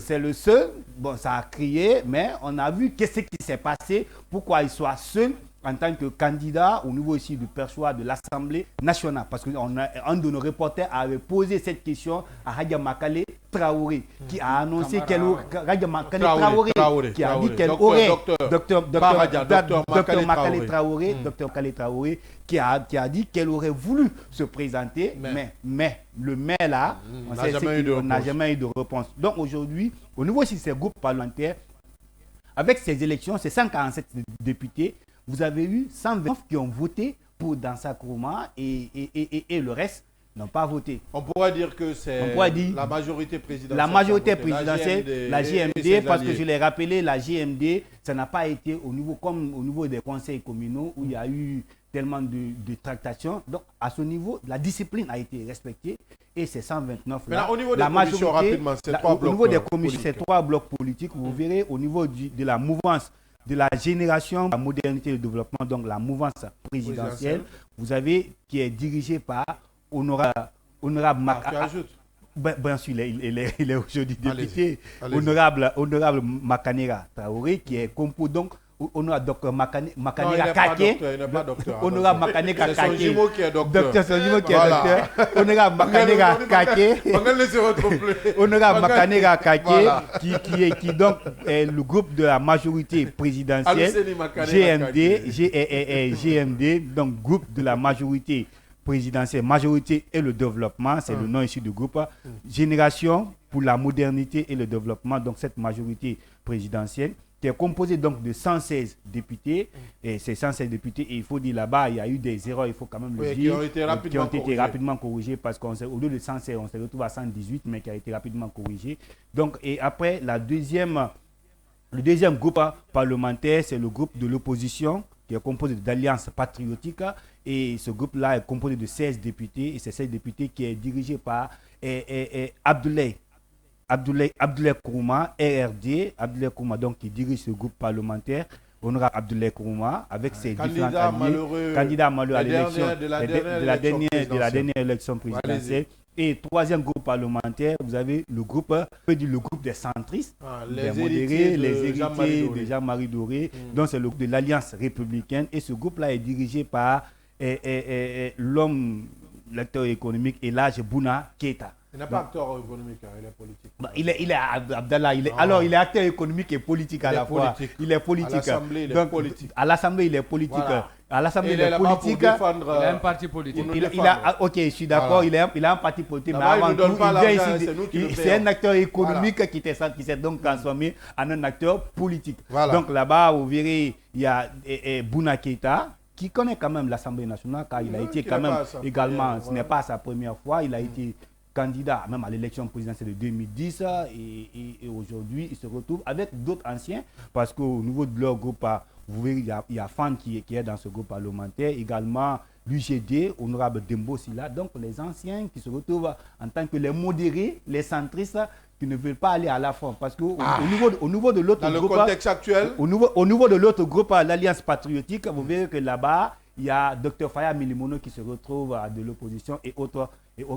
S5: c'est le seul. Bon, ça a crié, mais on a vu qu'est-ce qui s'est passé, pourquoi il soit seul en tant que candidat au niveau ici du perchoir de l'Assemblée nationale. Parce qu'un de nos reporters avait posé cette question à Hadia Makale Traoré, qui a annoncé qu'elle aurait... Hadia Makale Traoré, qui a dit qu'elle aurait... Dr Makale Traoré, qui a dit qu'elle aurait voulu se présenter, mais le mais là, on n'a jamais eu de réponse. Donc aujourd'hui, au niveau ici de ces groupes parlementaires, avec ces élections, ces 147 députés, vous avez eu 129 qui ont voté pour Dansa Kourouma et le reste n'ont pas voté.
S2: On pourrait dire que c'est la majorité présidentielle.
S5: La majorité présidentielle, la GMD, parce que je l'ai rappelé, la GMD, ça n'a pas été au niveau des conseils communaux où il y a eu tellement de tractations. Donc, à ce niveau, la discipline a été respectée et c'est 129 là.
S2: Au niveau des commissions, rapidement, c'est trois blocs.
S5: Au niveau des commissions, c'est 3 blocs politiques. Vous verrez au niveau de la mouvance de la génération, la modernité et le développement, donc la mouvance présidentielle, vous avez qui est dirigée par honorable bien sûr, il est aujourd'hui député. Honorable Makanera Traoré, qui est composé donc honorable docteur Makanera Kake. Honorable Makanera Kake.
S2: C'est son jumeau qui est docteur.
S5: Docteur, son jumeau qui est docteur. Honorable Makanera Kake. Honorable Makanera Kake, qui donc est le groupe de la majorité présidentielle. GMD, donc groupe de la majorité présidentielle, majorité et le développement, c'est le nom ici du groupe. Génération pour la modernité et le développement, donc cette majorité présidentielle, qui est composée donc de 116 députés. Et ces 116 députés, et il faut dire là-bas, il y a eu des erreurs, il faut quand même le dire, qui ont été rapidement corrigées, parce qu'au lieu de 116, on se retrouve à 118, mais qui a été rapidement corrigé. Donc, et après, le deuxième groupe parlementaire, c'est le groupe de l'opposition, qui est composé d'Alliance patriotique. Et ce groupe-là est composé de 16 députés. Et c'est 16 députés qui est dirigé par Abdoulaye Kourouma, RRD. Abdoulaye Kourouma, donc, qui dirige ce groupe parlementaire. Honorable Abdoulaye Kourouma, avec ses différents candidats malheureux à l'élection de la dernière élection présidentielle. Et troisième groupe parlementaire, vous avez le groupe des centristes, des modérés, les héritiers de Jean-Marie Doré. Donc c'est le groupe de l'Alliance républicaine. Et ce groupe-là est dirigé par l'homme, l'acteur économique, Elhadji Bouna Keïta.
S2: Il n'est pas acteur économique, il est politique.
S5: Il est Abdallah. Il est acteur économique et politique à la fois. Il est politique. À l'Assemblée, il est politique. À l'Assemblée, il est politique. À l'Assemblée, il est politique.
S3: Il a un parti politique.
S5: Ok, je suis d'accord, il a un parti politique, mais avant tout, c'est un acteur économique qui s'est donc transformé en un acteur politique. Donc là-bas, vous verrez, il y a Bouna Keïta, qui connaît quand même l'Assemblée nationale, car il a été quand même également, ce n'est pas sa première fois, il a été candidat même à l'élection présidentielle de 2010 et aujourd'hui il se retrouve avec d'autres anciens, parce qu'au niveau de leur groupe, vous verrez, il y a Fan qui est dans ce groupe parlementaire, également l'UGD, honorable Dembo Silla, donc les anciens qui se retrouvent en tant que les modérés, les centristes qui ne veulent pas aller à la front, parce qu'au niveau de l'autre groupe,
S2: dans le contexte actuel,
S5: au niveau de l'autre groupe, l'Alliance patriotique, vous verrez que là-bas, il y a Dr Faya Milimono qui se retrouve de l'opposition et autres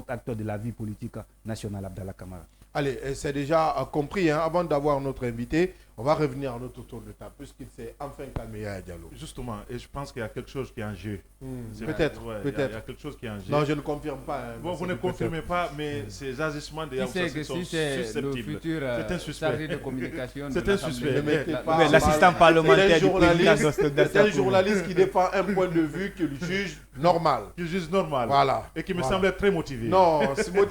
S5: acteurs de la vie politique nationale, Abdallah Kamara.
S2: Allez, c'est déjà compris. Avant d'avoir notre invité, on va revenir à notre tour de table, puisqu'il s'est enfin calmé à Diallo.
S4: Justement, et je pense qu'il y a quelque chose qui est en jeu.
S2: Peut-être.
S4: Il y a quelque chose qui est en jeu.
S2: Non, je ne confirme pas.
S4: Bon, vous ne confirmez pas, mais ces agissements des
S3: Yaoussa sont susceptibles. Le futur chargé de communication.
S4: C'est un suspect.
S5: L'assistant parlementaire du président.
S2: C'est un journaliste qui défend un point de vue qu'il juge normal.
S4: Voilà. Et qui me semble très motivé.
S2: Non,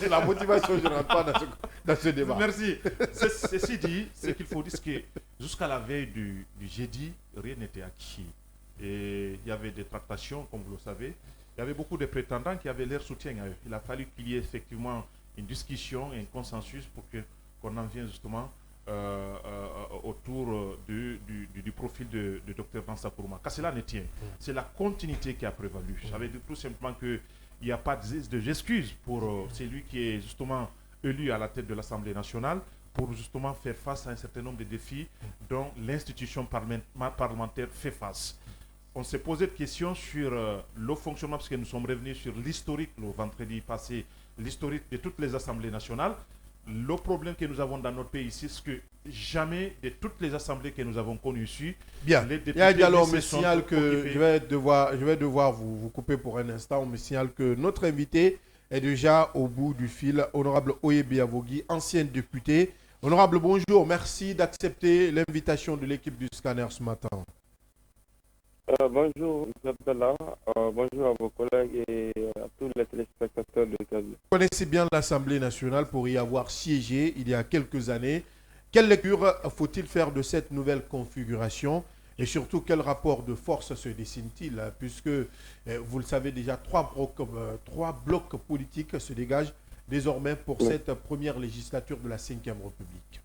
S2: la motivation, je ne rentre pas dans ce débat.
S4: Merci. Ceci dit, ce qu'il faut dire, c'est que jusqu'à la veille du jeudi, rien n'était acquis. Et il y avait des tractations, comme vous le savez. Il y avait beaucoup de prétendants qui avaient leur soutien à eux. Il a fallu qu'il y ait effectivement une discussion et un consensus pour qu'on en vienne justement autour du profil de Dr Dansa Kourouma. Car cela ne tient. C'est la continuité qui a prévalu. Ça veut dire tout simplement qu'il n'y a pas d'excuses pour celui qui est justement élu à la tête de l'Assemblée nationale pour justement faire face à un certain nombre de défis dont l'institution parlementaire fait face. On s'est posé des questions sur le fonctionnement, parce que nous sommes revenus sur l'historique le vendredi passé, l'historique de toutes les assemblées nationales. Le problème que nous avons dans notre pays ici, c'est que jamais de toutes les assemblées que nous avons connues ici,
S2: bien.
S4: Les députés
S2: Alors, on me signale que je vais devoir vous couper pour un instant. On me signale que notre invité est déjà au bout du fil, honorable Oyebe Avogui, ancien député. Honorable, bonjour. Merci d'accepter l'invitation de l'équipe du Scanner ce matin.
S6: Bonjour, Abdallah. Bonjour à vos collègues et à tous les téléspectateurs de Canal.
S2: Vous connaissez bien l'Assemblée nationale pour y avoir siégé il y a quelques années. Quelle lecture faut-il faire de cette nouvelle configuration et surtout quel rapport de force se dessine-t-il, puisque vous le savez déjà, trois blocs politiques se dégagent désormais pour cette première législature de la 5e République.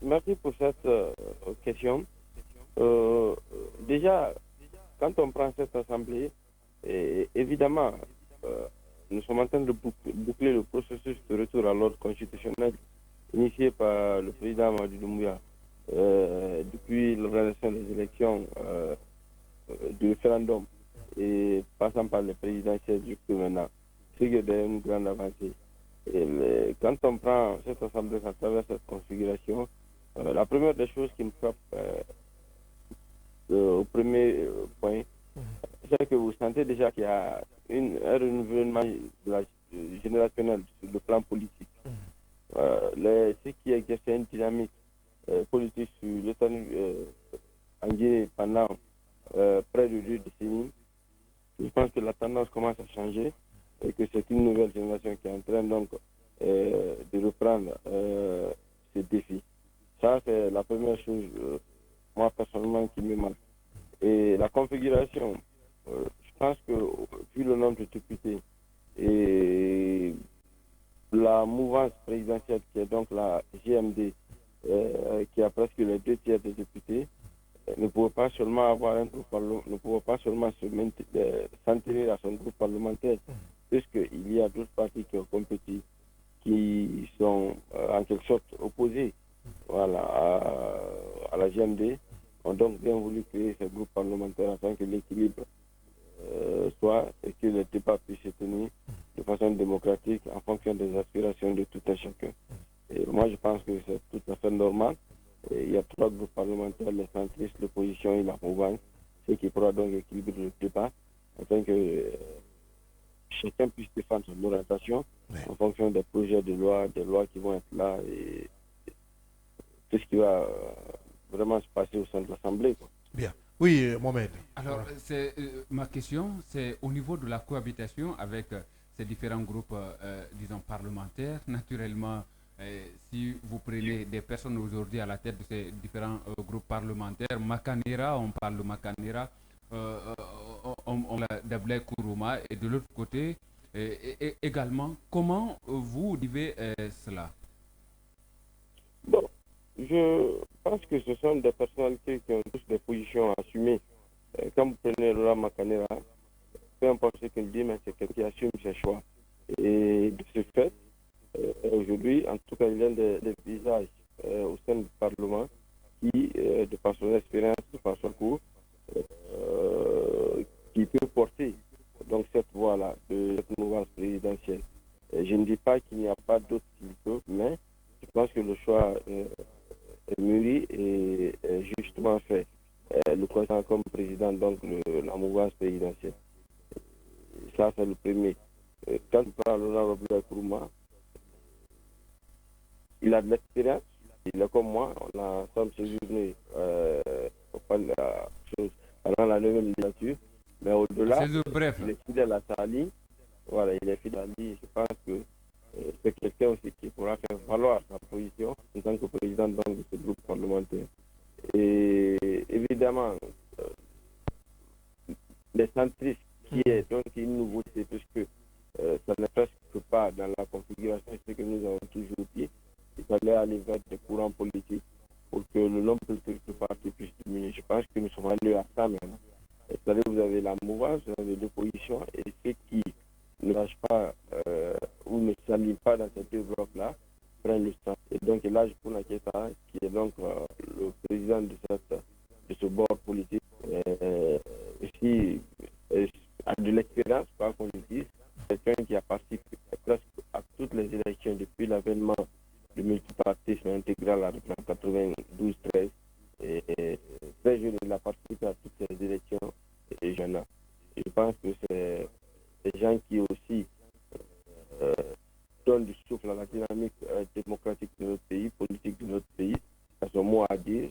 S6: Merci pour cette question. Déjà, quand on prend cette assemblée, évidemment, nous sommes en train de boucler le processus de retour à l'ordre constitutionnel initié par le président Mamadou Doumbouya depuis l'organisation des élections du référendum et passant par les présidentielles jusqu'à maintenant. C'est une grande avancée. Quand on prend cette assemblée à travers cette configuration, la première des choses qui me frappe au premier point, c'est que vous sentez déjà qu'il y a un renouvellement générationnel sur le plan politique. Ce qui exerçait une dynamique politique sur l'État en Guinée pendant près de 2 décennies, je pense que la tendance commence à changer et que c'est une nouvelle génération qui est en train donc de reprendre ces défis. Ça, c'est la première chose, moi personnellement, qui me marque. Et la configuration, je pense que vu le nombre de députés et la mouvance présidentielle qui est donc la GMD, qui a presque les 2 tiers des députés, ne pouvait pas seulement avoir un groupe parlementaire, ne pouvait pas seulement s'en tenir à son groupe parlementaire, puisqu'il y a d'autres partis qui ont compétit, qui sont en quelque sorte opposés à la GMD, ont donc bien voulu créer ce groupe parlementaire afin que l'équilibre soit et que le débat puisse se tenir de façon démocratique en fonction des aspirations de tout un chacun. Et moi, je pense que c'est tout à fait normal. Et il y a 3 groupes parlementaires, les centristes, l'opposition et la mouvance, ce qui pourra donc équilibrer le débat afin que chacun puisse défendre son orientation en fonction des projets de loi, des lois qui vont être là et tout ce qui va vraiment se passer au sein de l'Assemblée.
S2: Bien. Oui, Mohamed.
S3: Alors, ma question, c'est au niveau de la cohabitation avec ces différents groupes, disons, parlementaires. Naturellement, si vous prenez des personnes aujourd'hui à la tête de ces différents groupes parlementaires, Makanera, on parle de Makanera, on a Dablé Kourouma, et de l'autre côté, également, comment vous vivez cela?
S6: Bon, je pense que ce sont des personnalités qui ont tous des positions assumées. Quand vous prenez Laurent Makanera, peu importe ce qu'il dit, mais c'est quelqu'un qui assume ses choix. Et de ce fait, aujourd'hui, en tout cas, il y a des visages au sein du Parlement qui, de par son expérience, de par son cours, qui peut porter donc cette voie-là de cette mouvance présidentielle. Je ne dis pas qu'il n'y a pas d'autres qui peuvent, mais je pense que le choix est mûri et justement fait. Le président comme président donc la mouvance présidentielle. Ça, c'est le premier. Quand on parle de Laurent Kourouma, il a de l'expérience, il est comme moi, on a ensemble séjourné pendant la 9e législature, mais au-delà, il est fidèle à sa ligne. Voilà, il est fidèle à sa ligne. Je pense que c'est quelqu'un aussi qui pourra faire valoir sa position en tant que président donc, de ce groupe parlementaire. Et évidemment, les centristes, qui est donc une nouveauté, puisque ça n'est presque pas dans la configuration ce que nous avons toujours dit. Il fallait aller vers des courants politiques pour que le nombre de partis puisse diminuer. Je pense que nous sommes allés à ça maintenant. C'est-à-dire que vous avez la mouvance, vous avez l'opposition, et ceux qui ne lâchent pas ou ne s'alignent pas dans ces 2 blocs-là prennent le stand. Et donc là, je prends la Keta, qui est donc le président de ce bord politique, aussi a de l'expérience, quoi qu'on le dise, quelqu'un qui a participé presque à toutes les élections depuis l'avènement du multipartisme intégral en 92-13. Et très jeune, il a participé à toutes les élections régionales. Je pense que c'est des gens qui aussi donnent du souffle à la dynamique démocratique de notre pays, politique de notre pays. À son mot à dire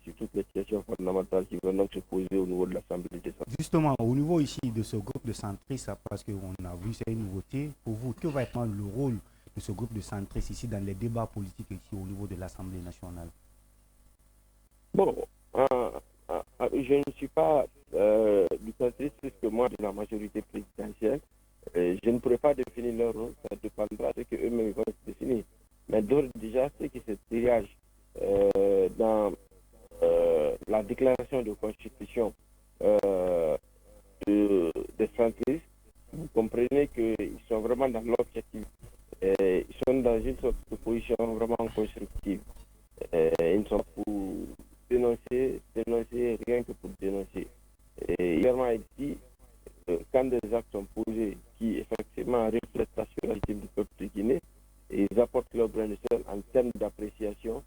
S6: sur toutes les questions fondamentales qui vont donc se poser au niveau de l'Assemblée des centristes.
S5: Justement, au niveau ici de ce groupe de centristes, parce qu'on a vu, c'est une nouveauté, pour vous, que va être le rôle de ce groupe de centristes ici dans les débats politiques ici au niveau de l'Assemblée nationale?
S6: Bon, je ne suis pas du centriste puisque moi, de la majorité présidentielle, je ne pourrais pas définir leur rôle, ça dépendra de ce qu'eux-mêmes vont se définir. Mais d'ores déjà, ce qui se dégage dans la déclaration de constitution Ils sont dans une sorte de position vraiment constructive. Ils ne sont pas pour dénoncer rien que pour dénoncer. Et clairement ici, quand des actes sont posés qui effectivement reflètent la solidarité du peuple de Guinée, ils apportent leur grain de sel en termes d'appréciation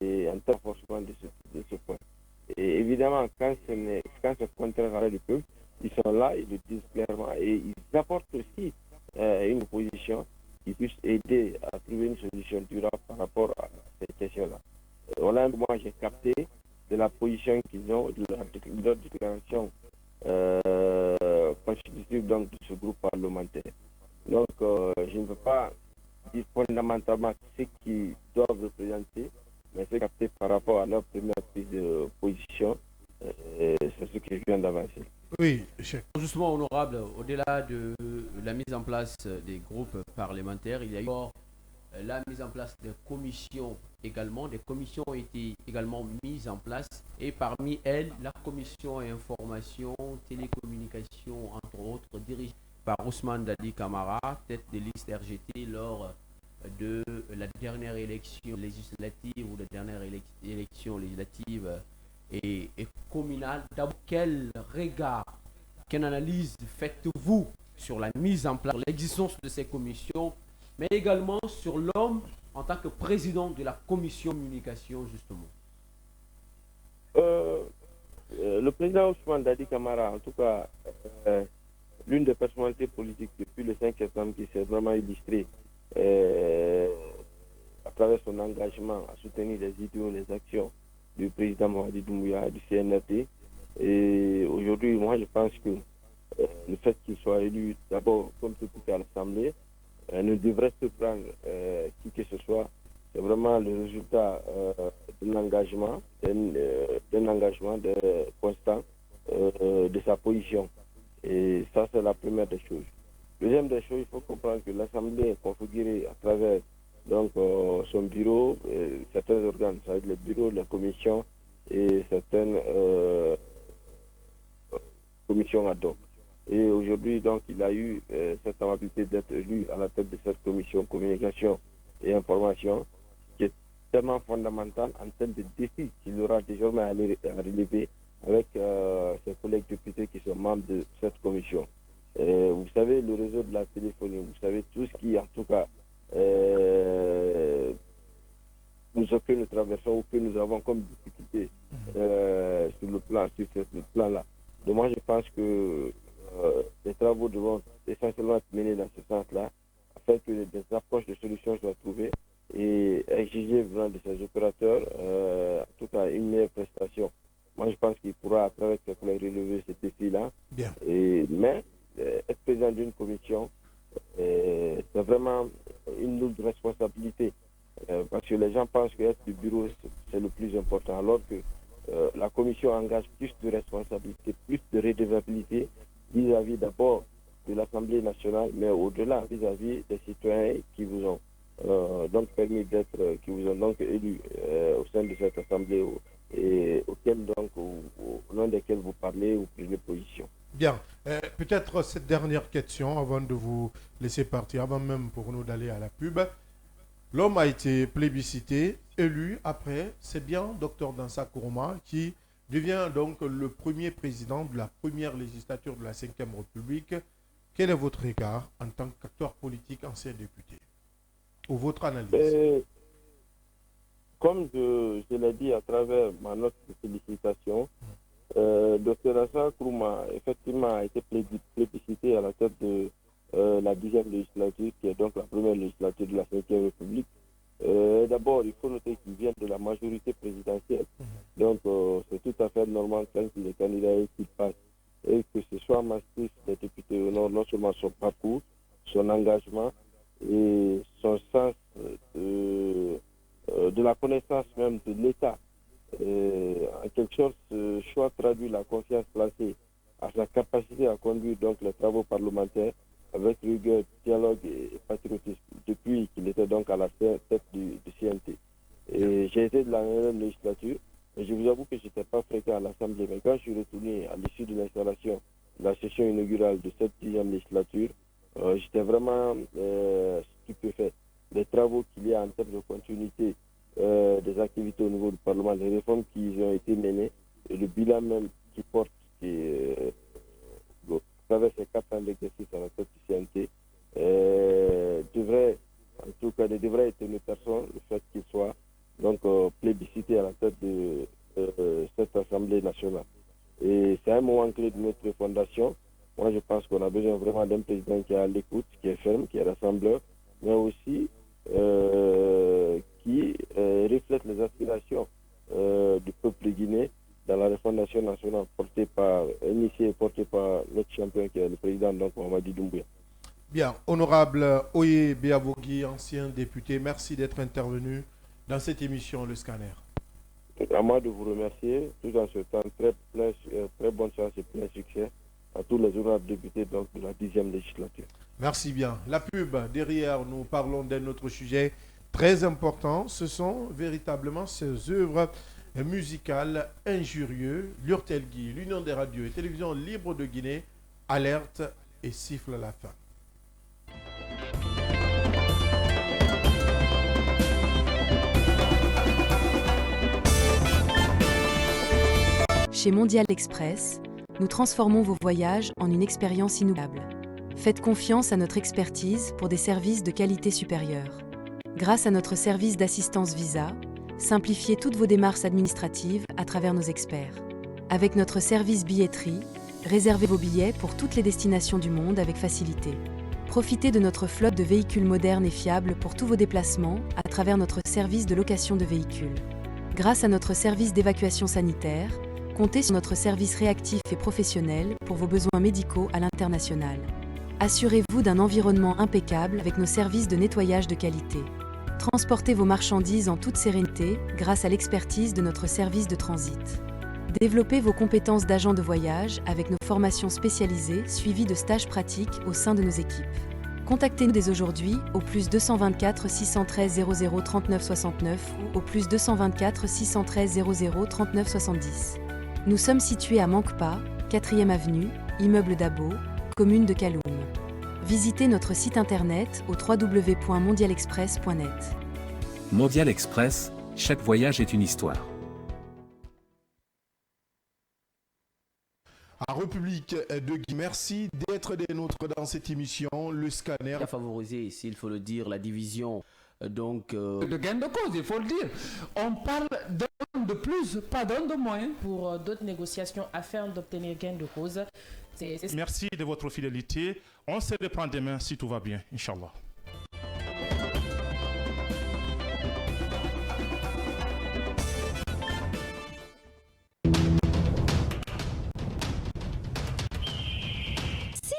S6: et en termes de renforcement de ce point. Et évidemment, quand c'est contraire à le peuple, ils sont là, ils le disent clairement et ils apportent aussi une position qui puisse aider à trouver une solution durable par rapport à ces questions-là. Voilà, moi j'ai capté de la position qu'ils ont, de leur déclaration constitutive donc, de ce groupe parlementaire. Donc, je ne veux pas dire fondamentalement ce qu'ils doivent représenter, mais c'est capté par rapport à leur première prise de position. C'est ce que je viens d'avancer.
S2: Oui, chef.
S1: Justement, honorable, au-delà de la mise en place des groupes parlementaires, il y a eu la mise en place de commissions également. Des commissions ont été également mises en place et parmi elles, la commission information, télécommunication, entre autres, dirigée par Ousmane Dadi Kamara, tête de liste RGT lors de la dernière élection législative ou de la dernière élection législative et communale. D'abord, quel regard, quelle analyse faites-vous sur la mise en place, l'existence de ces commissions, mais également sur l'homme en tant que président de la commission communication, justement?
S6: Le président Ousmane Dadi Kamara, en tout cas, l'une des personnalités politiques depuis le 5 septembre qui s'est vraiment illustrée à travers son engagement à soutenir les idéaux, les actions du président Mamadi Doumbouya, du CNRD. Et aujourd'hui, moi, je pense que le fait qu'il soit élu d'abord comme député à l'Assemblée ne devrait se prendre qui que ce soit. C'est vraiment le résultat d'un engagement constant de sa position. Et ça, c'est la première des choses. Deuxième des choses, il faut comprendre que l'Assemblée est configurée à travers donc, son bureau, certains organes, ça va être le bureau, la commission et certaines commissions ad hoc. Et aujourd'hui, donc, il a eu cette amabilité d'être élu à la tête de cette commission communication et information, qui est tellement fondamentale en termes de défis qu'il aura désormais à relever avec ses collègues députés qui sont membres de cette commission. Vous savez, le réseau de la téléphonie, vous savez tout ce qui, en tout cas, que nous traversons ou que nous avons comme difficulté sur ce plan-là. Donc moi, je pense que les travaux devront essentiellement être menés dans ce sens-là, afin que des approches de solutions soient trouvées et exiger venant de ces opérateurs, en tout cas, une meilleure prestation. Moi, je pense qu'il pourra, à travers ses collègues, relever ce défi-là. Mais être président d'une commission, c'est vraiment une lourde responsabilité. Parce que les gens pensent qu'être du bureau, c'est le plus important, alors que la commission engage plus de responsabilité, plus de redevabilité vis-à-vis d'abord de l'Assemblée nationale, mais au-delà, vis-à-vis des citoyens qui vous ont donc permis d'être, qui vous ont donc élus au sein de cette Assemblée et auquel donc, au nom desquels vous parlez ou prenez position.
S2: Bien. Peut-être cette dernière question avant de vous laisser partir, avant même pour nous d'aller à la pub. L'homme a été plébiscité, élu après. C'est bien Dr Dansa Kourouma qui devient donc le premier président de la première législature de la 5e République. Quel est votre regard en tant qu'acteur politique, ancien député, ou votre analyse?
S6: Comme je l'ai dit à travers ma note de félicitation, Dr Dansa Kourouma effectivement a été plébiscité à la tête de la 10e législature, qui est donc la première législature de la 5e République. D'abord, il faut noter qu'il vient de la majorité présidentielle. Donc, c'est tout à fait normal quand il est candidat et qu'il passe. Et que ce soit massif des députés ou non seulement son parcours, son engagement et son sens de la connaissance même de l'État. En quelque sorte, ce choix traduit la confiance placée à sa capacité à conduire donc les travaux parlementaires avec rigueur, dialogue et patriotisme, depuis qu'il était donc à la tête du CNT. Et j'ai été de la même législature, et je vous avoue que je n'étais pas fréquent à l'Assemblée, mais quand je suis retourné à l'issue de l'installation de la session inaugurale de cette 10e législature, j'étais vraiment stupéfait. travaux qu'il y a en termes de continuité des activités au niveau du Parlement, les réformes qui ont été menées, et le bilan même qui porte à travers ces 4 ans d'exercice à la tête du CNT, devrait, en tout cas, ne devrait être une personne, le fait qu'il soit donc plébiscité à la tête de cette Assemblée nationale. Et c'est un moment clé de notre fondation. Moi, je pense qu'on a besoin vraiment d'un président qui est à l'écoute, qui est ferme, qui est rassembleur, mais aussi qui reflète les aspirations du peuple guinéen dans la refondation nationale initiée et portée par notre champion qui est le président, donc Mamadi Doumbouya.
S2: Bien, honorable Oye Biavogui, ancien député, merci d'être intervenu dans cette émission Le Scanner.
S6: À moi de vous remercier, tout en souhaitant très bonne chance et plein succès à tous les honorables députés donc, de la 10e législature.
S2: Merci bien. La pub, derrière, nous parlons d'un autre sujet très important. Ce sont véritablement ces œuvres musicales injurieuses. L'Urtelgui, l'Union des radios et télévisions libres de Guinée, alerte et siffle à la fin.
S7: Chez Mondial Express, nous transformons vos voyages en une expérience inoubliable. Faites confiance à notre expertise pour des services de qualité supérieure. Grâce à notre service d'assistance visa, simplifiez toutes vos démarches administratives à travers nos experts. Avec notre service billetterie, réservez vos billets pour toutes les destinations du monde avec facilité. Profitez de notre flotte de véhicules modernes et fiables pour tous vos déplacements à travers notre service de location de véhicules. Grâce à notre service d'évacuation sanitaire, comptez sur notre service réactif et professionnel pour vos besoins médicaux à l'international. Assurez-vous d'un environnement impeccable avec nos services de nettoyage de qualité. Transportez vos marchandises en toute sérénité grâce à l'expertise de notre service de transit. Développez vos compétences d'agent de voyage avec nos formations spécialisées suivies de stages pratiques au sein de nos équipes. Contactez-nous dès aujourd'hui au plus 224 613 00 39 69 ou au plus 224 613 00 39 70. Nous sommes situés à Mankpa, 4e avenue, immeuble Dabo, commune de Kaloum. Visitez notre site internet au www.mondialexpress.net.
S8: Mondial Express, chaque voyage est une histoire.
S2: À République de Guinée, merci d'être des nôtres dans cette émission, Le Scanner.
S1: Il a favorisé ici, il faut le dire, la division
S3: de gain de cause, il faut le dire. On parle d'un de plus, pas d'un de moins.
S9: Pour d'autres négociations afin d'obtenir gain de cause.
S10: Merci de votre fidélité. On se reprend demain si tout va bien, Inch'Allah.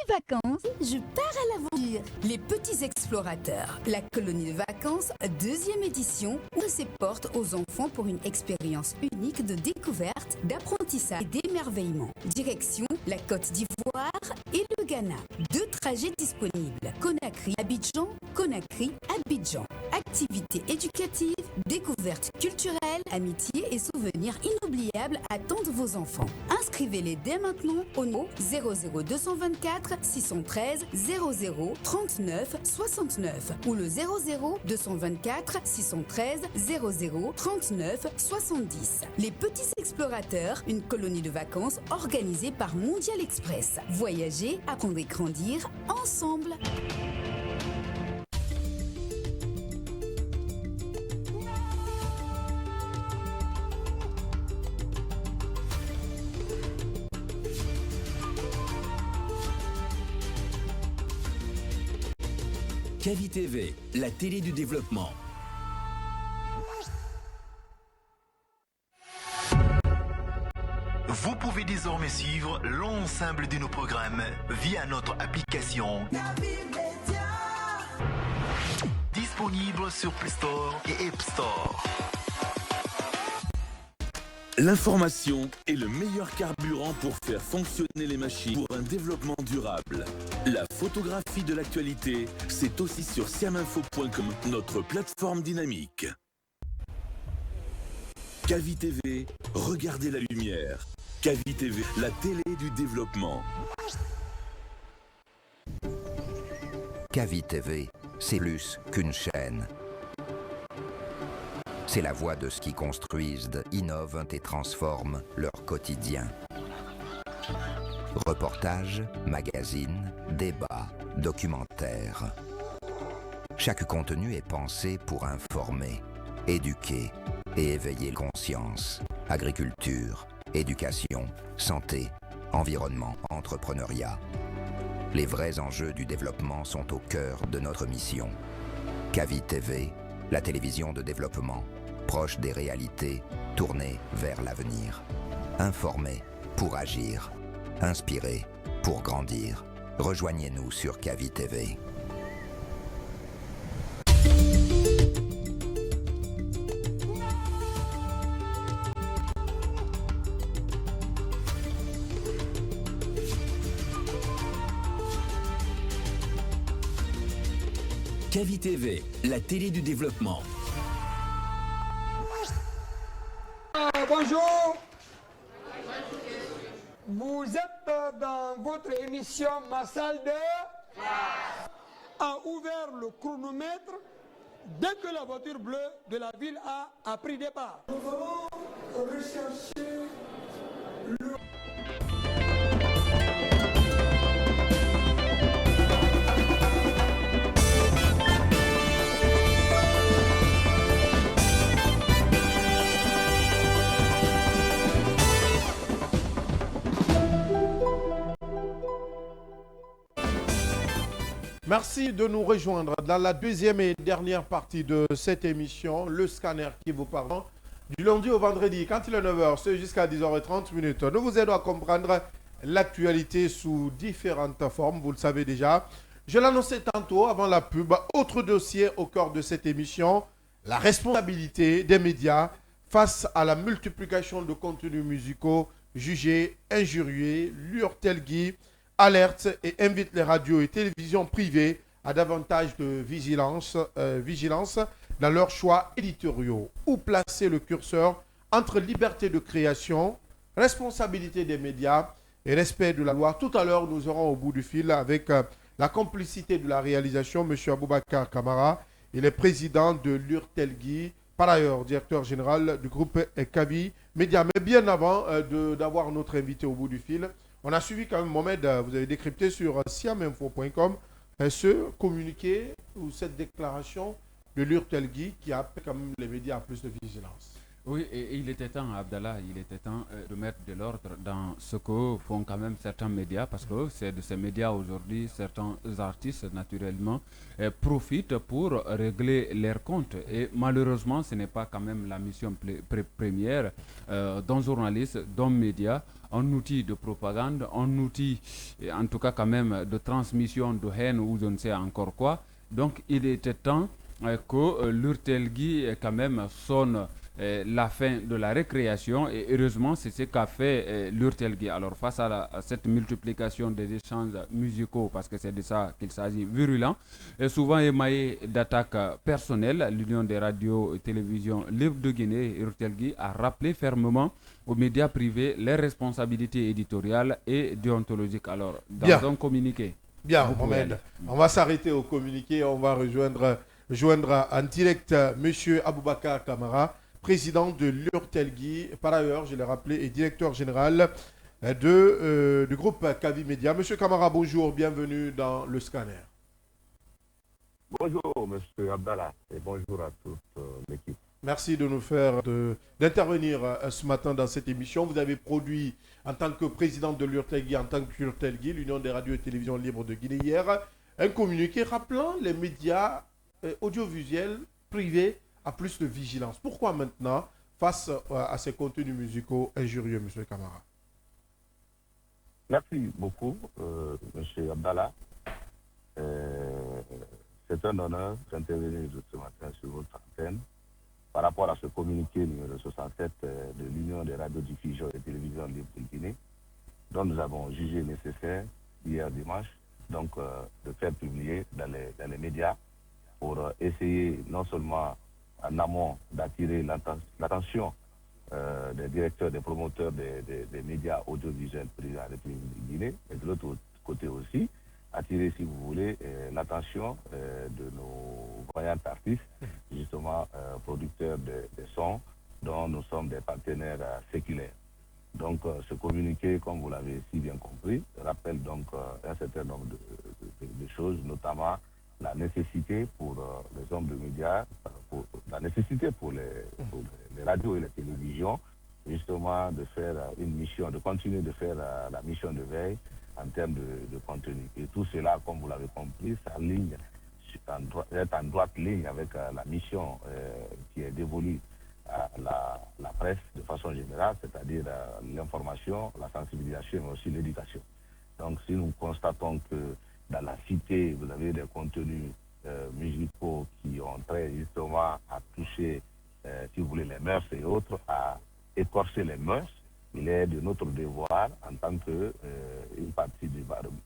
S11: Vacances, je pars à l'aventure. Les petits explorateurs, la colonie de vacances, 2e édition, ouvre ses portes aux enfants pour une expérience unique de découverte, d'apprentissage et d'émerveillement. Direction la Côte d'Ivoire et le Ghana. 2 trajets disponibles. Conakry, Abidjan, Conakry, Abidjan. Activités éducatives, découvertes culturelles, amitié et souvenirs inoubliables attendent vos enfants. Inscrivez-les dès maintenant au numéro 00224 613 00 39 69 ou le 00224 613 00 39 70. Les petits explorateurs, une colonie de vacances organisée par Mondial Express. Voyager, apprendre et grandir ensemble.
S12: Cavi TV, la télé du développement.
S13: Vous pouvez désormais suivre l'ensemble de nos programmes via notre application disponible sur Play Store et App Store.
S12: L'information est le meilleur carburant pour faire fonctionner les machines pour un développement durable. La photographie de l'actualité, c'est aussi sur siaminfo.com, notre plateforme dynamique. Cavi TV, regardez la lumière. Cavi TV, la télé du développement.
S14: Cavi TV, c'est plus qu'une chaîne. C'est la voix de ceux qui construisent, innovent et transforment leur quotidien. Reportages, magazines, débats, documentaires. Chaque contenu est pensé pour informer, éduquer et éveiller la conscience. Agriculture, éducation, santé, environnement, entrepreneuriat. Les vrais enjeux du développement sont au cœur de notre mission. Kavi TV, la télévision de développement, proche des réalités, tournée vers l'avenir. Informer pour agir. Inspirer pour grandir. Rejoignez-nous sur Kavi TV.
S12: Kavi TV, la télé du développement.
S15: Bonjour. Vous êtes dans votre émission Ma salle de classe. A ouvert le chronomètre dès que la voiture bleue de la ville a pris départ. Nous allons rechercher le...
S2: Merci de nous rejoindre dans la deuxième et dernière partie de cette émission, le scanner qui vous parle du lundi au vendredi. Quand il est 9h, c'est jusqu'à 10h30. Nous vous aidons à comprendre l'actualité sous différentes formes, vous le savez déjà. Je l'annonçais tantôt avant la pub. Autre dossier au cœur de cette émission, la responsabilité des médias face à la multiplication de contenus musicaux jugés injurieux. L'URTELGI alerte et invite les radios et télévisions privées à davantage de vigilance dans leurs choix éditoriaux. Où placer le curseur entre liberté de création, responsabilité des médias et respect de la loi. Tout à l'heure, nous aurons au bout du fil avec la complicité de la réalisation, M. Aboubakar Kamara. Il est président de l'URTELGI, par ailleurs directeur général du groupe Kavi Média. Mais bien avant d'avoir notre invité au bout du fil, on a suivi quand même, Mohamed, vous avez décrypté sur siaminfo.com ce communiqué ou cette déclaration de l'URTELGI qui appelle quand même les médias à plus de vigilance.
S3: Oui, et il était temps, Abdallah, il était temps de mettre de l'ordre dans ce que font quand même certains médias, parce que c'est de ces médias aujourd'hui, certains artistes, naturellement, profitent pour régler leurs comptes. Et malheureusement, ce n'est pas quand même la mission première d'un journaliste, d'un média, un outil de propagande, un outil, en tout cas quand même, de transmission de haine ou je ne sais encore quoi. Donc, il était temps que l'URTELGI quand même sonne la fin de la récréation, et heureusement c'est ce qu'a fait l'URTELGI. Alors face à cette multiplication des échanges musicaux, parce que c'est de ça qu'il s'agit, virulent, et souvent émaillé d'attaques personnelles, l'Union des radios et télévisions libres de Guinée, l'URTELGI, a rappelé fermement aux médias privés les responsabilités éditoriales et déontologiques. Alors dans un communiqué.
S2: Bien, Mohamed, on va s'arrêter au communiqué, on va joindre en direct M. Aboubakar Kamara, président de l'URTELGI, par ailleurs, je l'ai rappelé, et directeur général du groupe Kavi Média. Monsieur Kamara, bonjour, bienvenue dans le scanner.
S16: Bonjour, monsieur Abdallah, et bonjour à toute l'équipe.
S2: Merci de nous faire d'intervenir ce matin dans cette émission. Vous avez produit, en tant que président de l'URTELGI, en tant qu'URTELGI, l'Union des radios et télévisions libres de Guinée, hier, un communiqué rappelant les médias audiovisuels privés à plus de vigilance. Pourquoi maintenant, face à ces contenus musicaux injurieux, M. Kamara?
S16: Merci beaucoup, M. Abdallah. C'est un honneur d'intervenir ce matin sur votre antenne par rapport à ce communiqué numéro 67 de l'Union des radiodiffusions et télévisions libres de Guinée, dont nous avons jugé nécessaire hier dimanche, donc de faire publier dans les médias pour essayer non seulement en amont d'attirer l'attention des directeurs, des promoteurs des médias audiovisuels privés à la République de Guinée, et de l'autre côté aussi, attirer, si vous voulez, l'attention de nos vaillants artistes, justement producteurs de sons, dont nous sommes des partenaires séculaires. Donc ce communiqué, comme vous l'avez si bien compris, rappelle donc un certain nombre de choses, notamment la nécessité pour les hommes de médias, la nécessité pour les radios et les télévisions, justement de faire une mission, de continuer de faire la mission de veille en termes de contenu. Et tout cela, comme vous l'avez compris, s'aligne, est en droite ligne avec la mission qui est dévolue à la presse de façon générale, c'est-à-dire l'information, la sensibilisation, mais aussi l'éducation. Donc si nous constatons que dans la cité, vous avez des contenus musicaux qui ont trait justement à toucher, si vous voulez, les mœurs et autres, à écorcher les mœurs, il est de notre devoir, en tant qu'une partie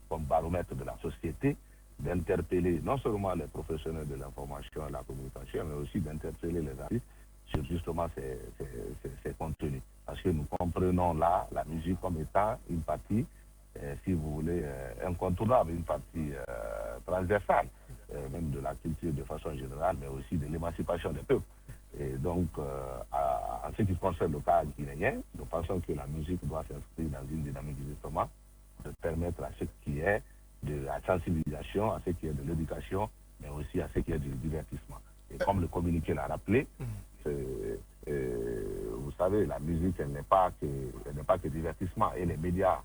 S16: comme baromètre de la société, d'interpeller non seulement les professionnels de l'information et de la communication, mais aussi d'interpeller les artistes sur justement ces contenus. Parce que nous comprenons là la musique comme étant une partie, si vous voulez, incontournable, une partie transversale, même de la culture de façon générale, mais aussi de l'émancipation des peuples. Et donc, en ce qui concerne le cas guinéen, nous pensons que la musique doit s'inscrire dans une dynamique justement de permettre à ce qui est de la sensibilisation, à ce qui est de l'éducation, mais aussi à ce qui est du divertissement. Et comme le communiqué l'a rappelé, vous savez, la musique, elle n'est pas que divertissement. Et les médias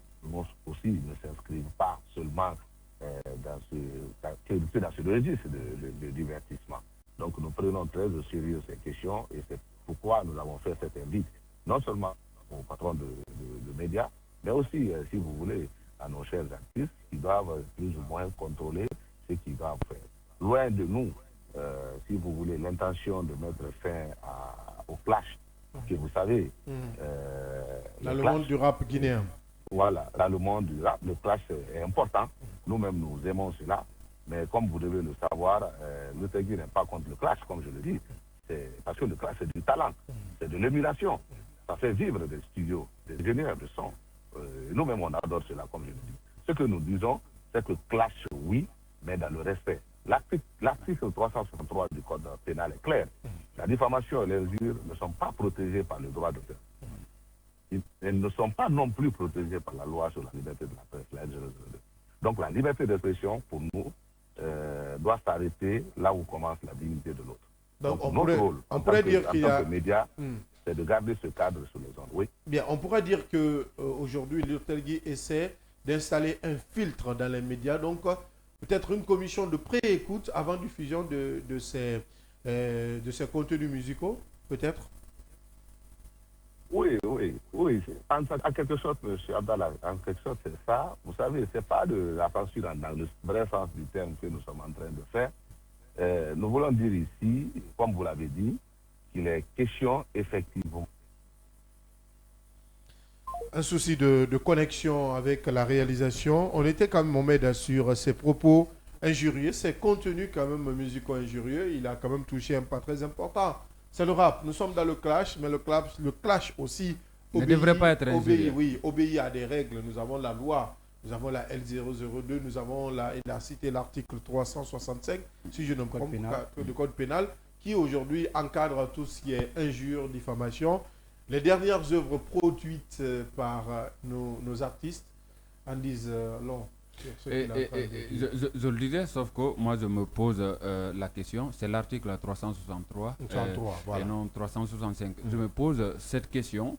S16: aussi ne s'inscrivent pas seulement dans ce registre de divertissement. Donc nous prenons très au sérieux ces questions et c'est pourquoi nous avons fait cette invite, non seulement aux patrons de médias, mais aussi, si vous voulez, à nos chers artistes qui doivent plus ou moins contrôler ce qu'ils doivent faire. Loin de nous, si vous voulez, l'intention de mettre fin au clash, que vous savez...
S2: dans le monde du rap guinéen.
S16: Voilà, dans le monde du rap, le clash est important. Nous-mêmes, nous aimons cela. Mais comme vous devez le savoir, le Tegui n'est pas contre le clash, comme je le dis. Parce que le clash, c'est du talent, c'est de l'émulation. Ça fait vivre des studios, des ingénieurs de son. Nous-mêmes, on adore cela, comme je le dis. Ce que nous disons, c'est que clash, oui, mais dans le respect. L'article 363 du Code pénal est clair. La diffamation et l'injure ne sont pas protégées par le droit d'auteur. Elles ne sont pas non plus protégées par la loi sur la liberté de la presse, la L002. Donc la liberté d'expression, pour nous, doit s'arrêter là où commence la dignité de l'autre. Donc notre rôle, en tant que média, c'est de garder ce cadre sur les ondes. Oui.
S2: Bien, on pourrait dire qu'aujourd'hui, le Telgui essaie d'installer un filtre dans les médias, donc peut-être une commission de pré-écoute avant diffusion de ces contenus musicaux, peut-être.
S16: Oui. En quelque sorte, M. Abdallah, en quelque sorte, c'est ça. Vous savez, ce n'est pas de la censure dans le vrai sens du terme que nous sommes en train de faire. Nous voulons dire ici, comme vous l'avez dit, qu'il est question, effectivement.
S2: Un souci de connexion avec la réalisation. On était quand même, Mohamed, sur ses propos injurieux, ses contenus quand même musicaux injurieux. Il a quand même touché un pas très important. C'est le rap. Nous sommes dans le clash, mais le clash aussi
S3: ne devrait pas être injurieux.
S2: Obéit à des règles. Nous avons la loi, nous avons la L002, nous avons il a cité l'article 365, si je ne me trompe pas, du Code pénal, qui aujourd'hui encadre tout ce qui est injure, diffamation. Les dernières œuvres produites par nos artistes en disent long.
S3: Je le disais, sauf que moi je me pose la question, c'est l'article 363 voilà. Et non 365. Je me pose cette question.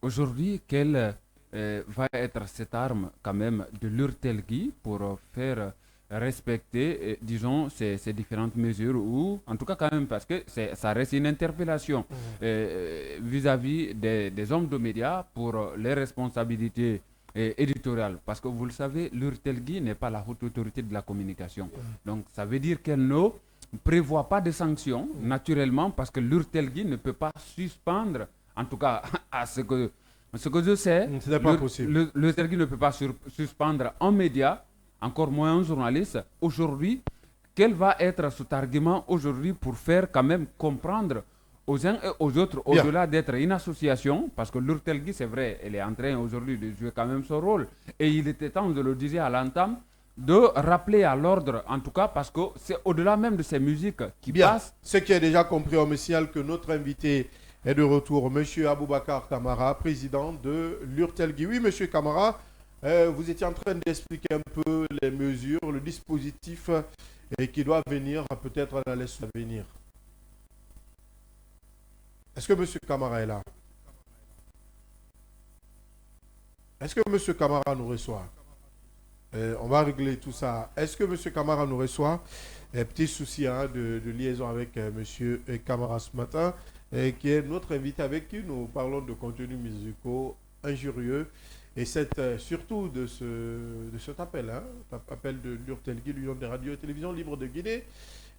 S3: Aujourd'hui, quelle va être cette arme quand même de l'Urtelgui pour faire respecter, disons, ces différentes mesures, ou en tout cas quand même, parce que ça reste une interpellation vis-à-vis des hommes de médias pour les responsabilités éditoriales, parce que vous le savez, l'Urtelgui n'est pas la haute autorité de la communication. Donc ça veut dire qu'elle ne prévoit pas de sanctions, naturellement, parce que l'Urtelgui ne peut pas suspendre, en tout cas à ce que je sais, l'Urtelgui ne peut pas suspendre un média, encore moins un journaliste. Aujourd'hui, quel va être cet argument aujourd'hui pour faire quand même comprendre aux uns et aux autres, au-delà d'être une association, parce que l'Urtelgui, c'est vrai, elle est en train aujourd'hui de jouer quand même son rôle, et il était temps, je le disais à l'entame, de rappeler à l'ordre, en tout cas, parce que c'est au-delà même de ces musiques qui passent.
S2: Ce qui est déjà compris, on me signale que notre invité est de retour, M. Aboubacar Kamara, président de l'Urtelgui. Oui, M. Kamara, vous étiez en train d'expliquer un peu les mesures, le dispositif qui doit venir peut-être dans les semaines à venir. Est-ce que M. Kamara est là? Est-ce que M. Kamara nous reçoit? On va régler tout ça. Est-ce que M. Kamara nous reçoit? Petit souci de liaison avec M. Kamara ce matin, qui est notre invité avec qui nous parlons de contenus musicaux injurieux. Et c'est surtout de cet appel, appel de l'Urtelgui, l'Union des radios et télévisions libres de Guinée,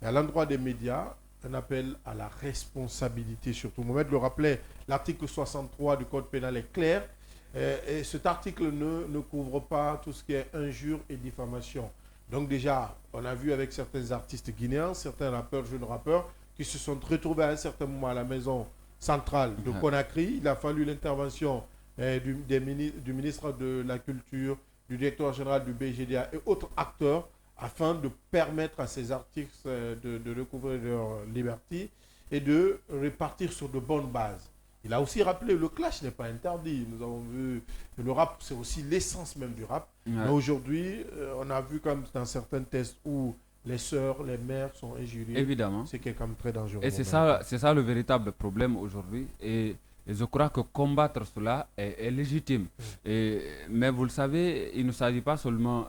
S2: à l'endroit des médias, un appel à la responsabilité surtout. Mohamed le rappelait, l'article 63 du Code pénal est clair. Et cet article ne couvre pas tout ce qui est injure et diffamation. Donc déjà, on a vu avec certains artistes guinéens, certains rappeurs, jeunes rappeurs, qui se sont retrouvés à un certain moment à la maison centrale de Conakry. Il a fallu l'intervention du ministre de la Culture, du directeur général du BGDA et autres acteurs afin de permettre à ces artistes de recouvrer leur liberté et de repartir sur de bonnes bases. Il a aussi rappelé que le clash n'est pas interdit. Nous avons vu que le rap, c'est aussi l'essence même du rap. Ouais. Mais aujourd'hui, on a vu comme dans certains tests où les sœurs, les mères sont injuriées.
S3: Évidemment.
S2: C'est quand même très dangereux.
S3: Et c'est ça le véritable problème aujourd'hui. Et je crois que combattre cela est légitime. Mais vous le savez, il ne s'agit pas seulement...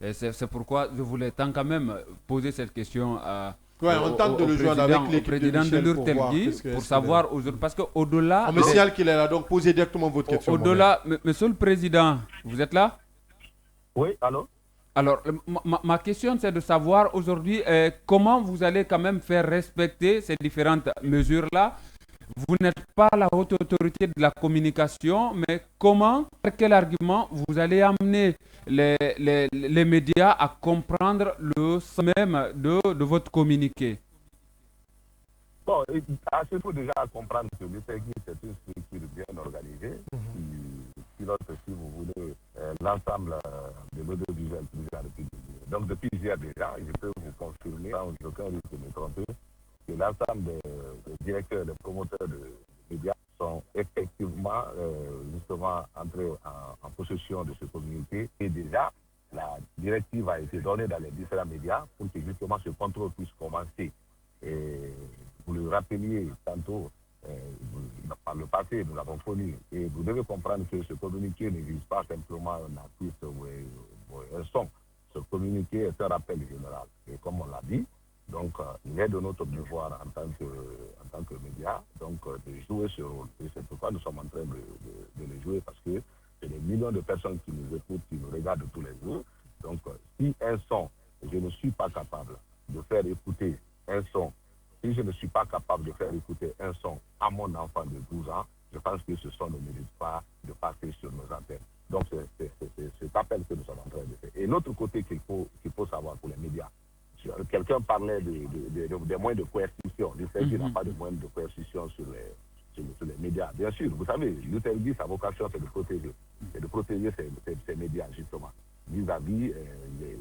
S3: c'est pourquoi je voulais tant quand même poser cette question
S2: on tente de le joindre avec l'équipe
S3: président de l'Urtelgui pour savoir aujourd'hui, parce qu'au-delà...
S2: On me signale qu'il est là, donc posez directement votre question.
S3: Au-delà, Monsieur le Président, vous êtes là?
S16: Oui, allô?
S3: Alors, ma question, c'est de savoir aujourd'hui comment vous allez quand même faire respecter ces différentes mesures-là. Vous n'êtes pas la haute autorité de la communication, mais comment, par quel argument vous allez amener les médias à comprendre le sens même de votre communiqué?
S16: Bon, il faut déjà comprendre que l'Urtelgui, c'est une structure bien organisée qui pilote, si vous voulez, l'ensemble de l'audiovisuel dans le pays. Donc, depuis hier déjà, je peux vous confirmer, sans aucun risque de me tromper, que l'ensemble des directeurs, des promoteurs de médias sont effectivement justement entrés en possession de ce communiqué. Et déjà, la directive a été donnée dans les différents médias pour que justement ce contrôle puisse commencer. Et vous le rappeliez tantôt, par le passé, nous l'avons connu. Et vous devez comprendre que ce communiqué ne vise pas simplement un artiste ou un son. Ce communiqué est un rappel général. Et comme on l'a dit, donc, il est de notre devoir en tant que média de jouer ce rôle. Et c'est pourquoi nous sommes en train de le jouer, parce que c'est des millions de personnes qui nous écoutent, qui nous regardent tous les jours. Donc, si un son, je ne suis pas capable de faire écouter un son, si je ne suis pas capable de faire écouter un son à mon enfant de 12 ans, je pense que ce son ne mérite pas de passer sur nos antennes. Donc, c'est cet appel que nous sommes en train de faire. Et l'autre côté qu'il faut savoir pour les médias, quelqu'un parlait des moyens de coercition. L'Urtelgui n'a pas de moyens de coercition sur les médias. Bien sûr, vous savez, l'Urtelgui, sa vocation, c'est de protéger. C'est de protéger ces médias, justement, vis-à-vis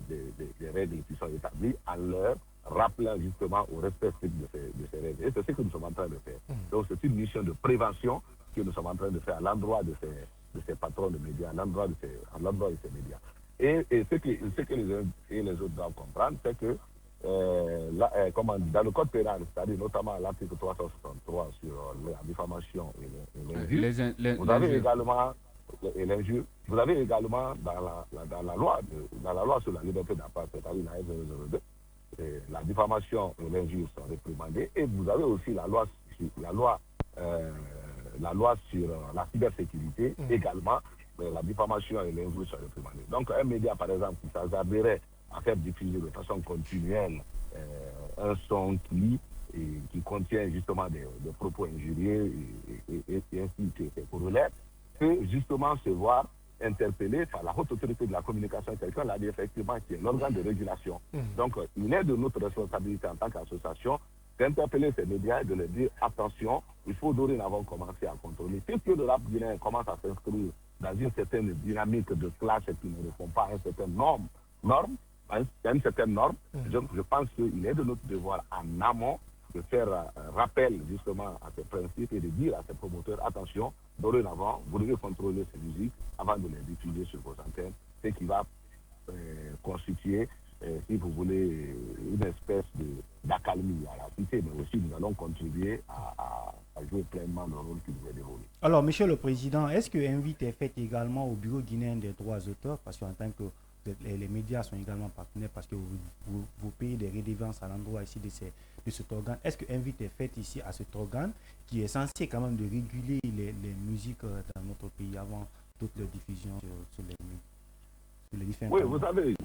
S16: des règles qui sont établies, en leur rappelant justement au respect de ces règles. Et c'est ce que nous sommes en train de faire. Donc, c'est une mission de prévention que nous sommes en train de faire à l'endroit de ces patrons de médias, à l'endroit de ces médias. Et ce que les uns et les autres doivent comprendre, c'est que dans le code pénal, c'est-à-dire notamment l'article 363 sur la diffamation et l'injure, vous avez également l'injure. Vous avez également dans la loi sur la liberté de la presse, c'est-à-dire la F002, la diffamation et l'injure sont réprimandées, et vous avez aussi la loi sur la cybersécurité également. La diffamation et l'injure sont réprimandées. Donc un média, par exemple, qui s'avérerait à faire diffuser de façon continuelle un son qui contient justement des propos injurieux et ainsi que ses corollaires, peut justement se voir interpellé par la haute autorité de la communication, quelqu'un l'a dit effectivement, qui est l'organe de régulation. Donc il est de notre responsabilité en tant qu'association d'interpeller ces médias et de leur dire attention, il faut dorénavant commencer à contrôler. Puisque le rap guinéen commence à s'inscrire dans une certaine dynamique de classe et qui ne répond pas à un certain nombre norme, à une certaine norme. Donc, je pense qu'il est de notre devoir en amont de faire rappel justement à ces principes et de dire à ces promoteurs, attention, dorénavant, vous devez contrôler ces musiques avant de les diffuser sur vos antennes, ce qui va constituer, si vous voulez, une espèce d'accalmie à la cité, mais aussi nous allons contribuer à jouer pleinement le rôle qui nous est dévolu.
S5: Alors, Monsieur le Président, est-ce que invite est faite également au Bureau guinéen des droits d'auteur, parce qu'en tant que les médias sont également partenaires, parce que vous payez des redevances à l'endroit ici de cet organe. Est-ce que invite est faite ici à cet organe qui est censé quand même de réguler les musiques dans notre pays avant toutes les diffusions sur les différents
S16: Oui,
S5: canaux?
S16: vous savez,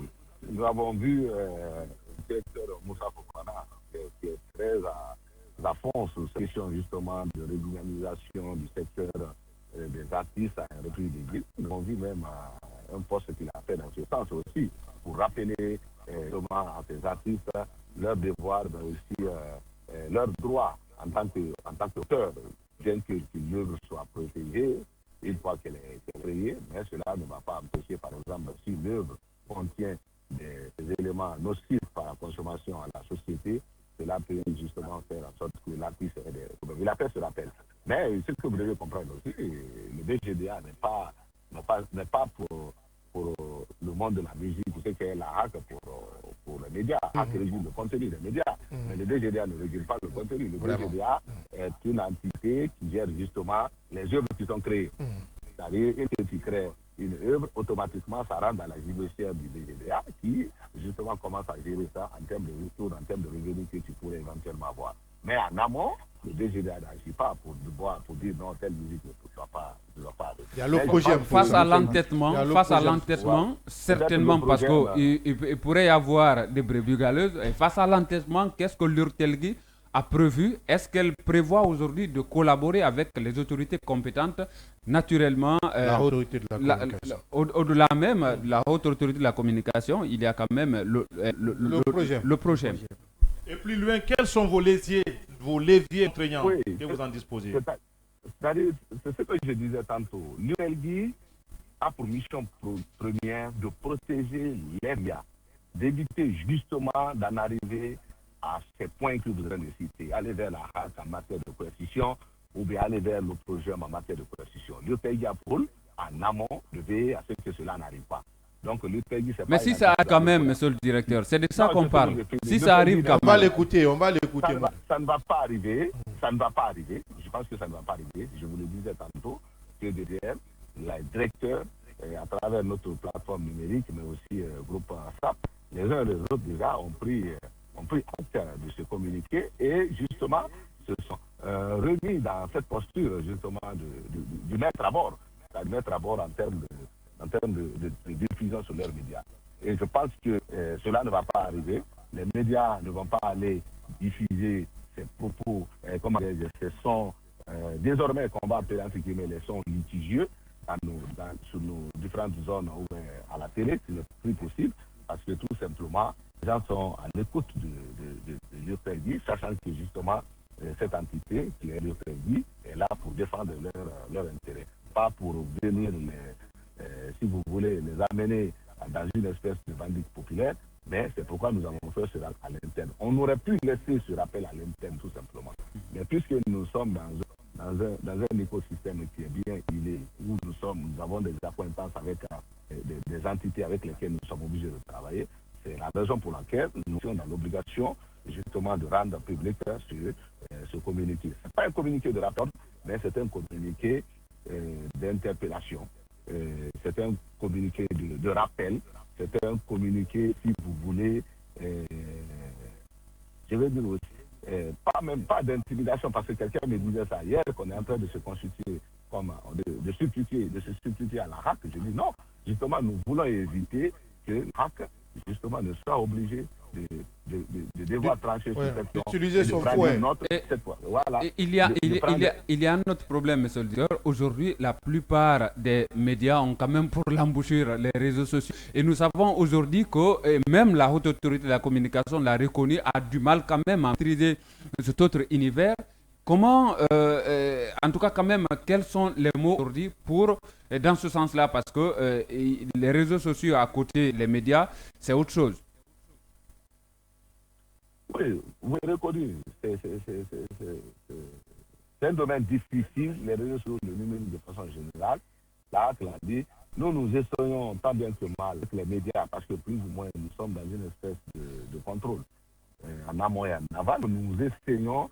S16: nous avons vu le directeur Moussa Fofana qui est très à fond sur cette question justement de régularisation du secteur des artistes à un repris des villes. Nous avons vu même un poste qu'il a fait dans ce sens aussi pour rappeler à ces artistes leur devoir, mais aussi leur droit en tant qu'auteur, bien que l'œuvre soit protégée une fois qu'elle est créée, mais cela ne va pas empêcher, par exemple, si l'œuvre contient des éléments nocifs par la consommation à la société, cela peut justement faire en sorte que l'artiste il a fait ce rappel. Mais ce que vous devez comprendre aussi, le DGDA n'est pas pour le monde de la musique, vous savez qu'il y a la HAC pour les médias. HAC régule le contenu des médias, mais le DGDA ne régule pas le contenu. Le DGDA est une entité qui gère justement les œuvres qui sont créées. C'est-à-dire, quand tu crées une œuvre, automatiquement, ça rentre dans la judiciaire du DGDA qui, justement, commence à gérer ça en termes de retour, en termes de revenus que tu pourrais éventuellement avoir. Mais en amont, le DGDA n'agit pas pour dire non, telle musique ne doit pas arriver.
S3: Il y a le projet face à l'entêtement, certainement, parce qu'il pourrait y avoir des brebis galeuses. Et face à l'entêtement, qu'est-ce que l'URTELGI a prévu? Est-ce qu'elle prévoit aujourd'hui de collaborer avec les autorités compétentes? Naturellement,
S2: la haute autorité de la communication.
S3: Au-delà même de la haute autorité de la communication, il y a quand même le projet.
S10: Et plus loin, quels sont vos leviers contraignants que vous en disposez?
S16: C'est-à-dire, c'est ce que je disais tantôt. L'URTELGI a pour mission première de protéger les médias, d'éviter justement d'en arriver à ces points que vous avez cités, aller vers la HAC en matière de coercition ou bien aller vers le projet en matière de coercition. L'URTELGI a pour en amont de veiller à ce que cela n'arrive pas. Donc l'URTELGI, c'est
S3: mais si ça arrive quand même, monsieur le directeur, c'est de ça qu'on parle. Si ça arrive quand même.
S2: On va l'écouter.
S16: Ça ne va pas arriver. Ça ne va pas arriver. Je pense que ça ne va pas arriver. Je vous le disais tantôt, que DDR, les directeurs, à travers notre plateforme numérique, mais aussi groupe SAP, les uns et les autres déjà ont pris acte de se communiquer et justement se sont remis dans cette posture justement du mettre à bord, de mettre à bord en termes de diffusion sur leurs médias. Et je pense que cela ne va pas arriver. Les médias ne vont pas aller diffuser ces propos, ces sons, désormais qu'on va appeler entre guillemets les sons litigieux sur nos différentes zones à la télé, ce n'est plus possible parce que tout simplement les gens sont à l'écoute de l'URTELGI, sachant que justement cette entité qui est l'URTELGI est là pour défendre leur intérêt, pas pour venir si vous voulez, les amener dans une espèce de bandit populaire, mais c'est pourquoi nous avons fait cela à l'interne. On aurait pu laisser ce rappel à l'interne tout simplement. Mais puisque nous sommes dans un écosystème qui est bien huilé, où nous avons des acquaintances avec des entités avec lesquelles nous sommes obligés de travailler, c'est la raison pour laquelle nous sommes dans l'obligation justement de rendre public ce communiqué. Ce n'est pas un communiqué de rapport, mais c'est un communiqué d'interpellation. C'est un communiqué de rappel, c'est un communiqué, si vous voulez, je vais dire aussi, pas d'intimidation, parce que quelqu'un me disait ça hier, qu'on est en train de se constituer, de se substituer à la HAC. Je dis non, justement, nous voulons éviter que la HAC, justement, ne soit obligé de devoir trancher sur cette question.
S2: Utiliser son fouet.
S16: Voilà.
S3: Il y a un autre problème, monsieur le directeur. Aujourd'hui, la plupart des médias ont quand même pour l'embouchure les réseaux sociaux. Et nous savons aujourd'hui que même la haute autorité de la communication l'a reconnu, a du mal quand même à maîtriser cet autre univers. Comment, en tout cas quand même, quels sont les mots aujourd'hui pour, dans ce sens-là, parce que les réseaux sociaux à côté, les médias, c'est autre chose.
S16: Oui, vous avez reconnu, c'est un domaine difficile, les réseaux sociaux, le numérique de façon générale. Là, tu l'as dit, nous essayons tant bien que mal avec les médias, parce que plus ou moins, nous sommes dans une espèce de contrôle. En amont et en aval, nous essayons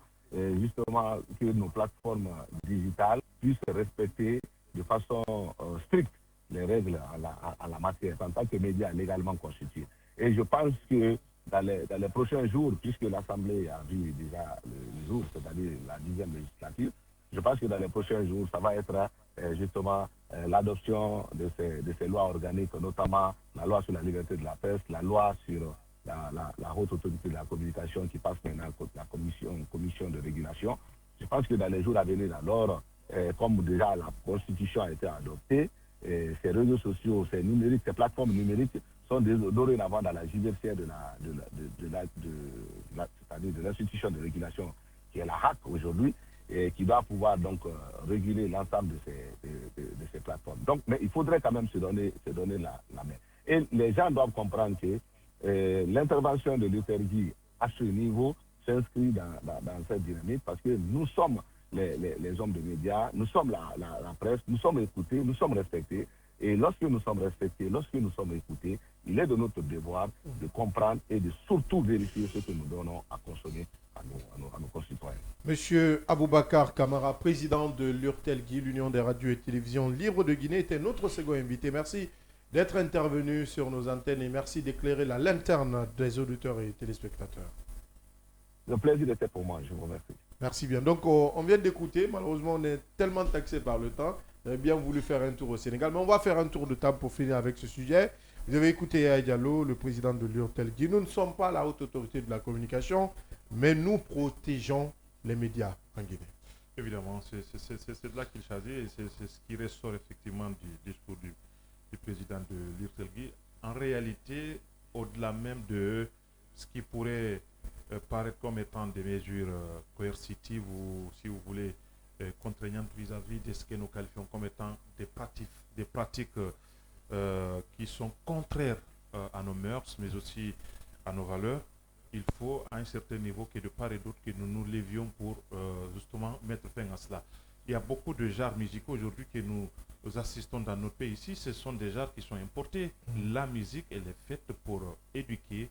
S16: justement que nos plateformes digitales puissent respecter de façon stricte les règles à la matière en tant que médias légalement constitués. Et je pense que dans les prochains jours, puisque l'Assemblée a vu déjà le jour, c'est-à-dire la 10e législature, je pense que dans les prochains jours, ça va être justement l'adoption de ces lois organiques, notamment la loi sur la liberté de la presse, la loi sur la haute autorité de la communication qui passe maintenant à la commission de régulation. Je pense que dans les jours à venir, alors, comme déjà la Constitution a été adoptée, ces réseaux sociaux, ces plateformes numériques sont dorénavant dans la JDFCR de l'institution de régulation qui est la HAC aujourd'hui, et qui doit pouvoir donc réguler l'ensemble de ces plateformes. Donc, mais il faudrait quand même se donner la main. Et les gens doivent comprendre que l'intervention de l'UTRG à ce niveau s'inscrit dans cette dynamique parce que nous sommes les hommes de médias, nous sommes la presse, nous sommes écoutés, nous sommes respectés. Et lorsque nous sommes respectés, lorsque nous sommes écoutés, il est de notre devoir de comprendre et de surtout vérifier ce que nous donnons à consommer à nos concitoyens.
S2: Monsieur Aboubakar Kamara, président de l'URTELGI, l'Union des radios et télévisions libres de Guinée, était notre second invité. Merci d'être intervenu sur nos antennes et merci d'éclairer la lanterne des auditeurs et téléspectateurs.
S16: Le plaisir était pour moi, je vous remercie.
S2: Merci bien. Donc, on vient d'écouter. Malheureusement, on est tellement taxé par le temps. J'aurais bien voulu faire un tour au Sénégal, mais on va faire un tour de table pour finir avec ce sujet. Vous avez écouté Yaya Diallo, le président de l'URTELGI. Nous ne sommes pas la haute autorité de la communication, mais nous protégeons les médias en Guinée.
S10: Évidemment, c'est de là qu'il s'agit et c'est ce qui ressort effectivement du discours du président de l'URTELGI. En réalité, au-delà même de ce qui pourrait paraître comme étant des mesures coercitives ou, si vous voulez, contraignantes vis-à-vis de ce que nous qualifions comme étant des pratiques qui sont contraires à nos mœurs, mais aussi à nos valeurs, il faut à un certain niveau que de part et d'autre que nous nous levions pour justement mettre fin à cela. Il y a beaucoup de genres musicaux aujourd'hui que nous assistons dans notre pays. Ici, ce sont des genres qui sont importés. La musique, elle est faite pour éduquer,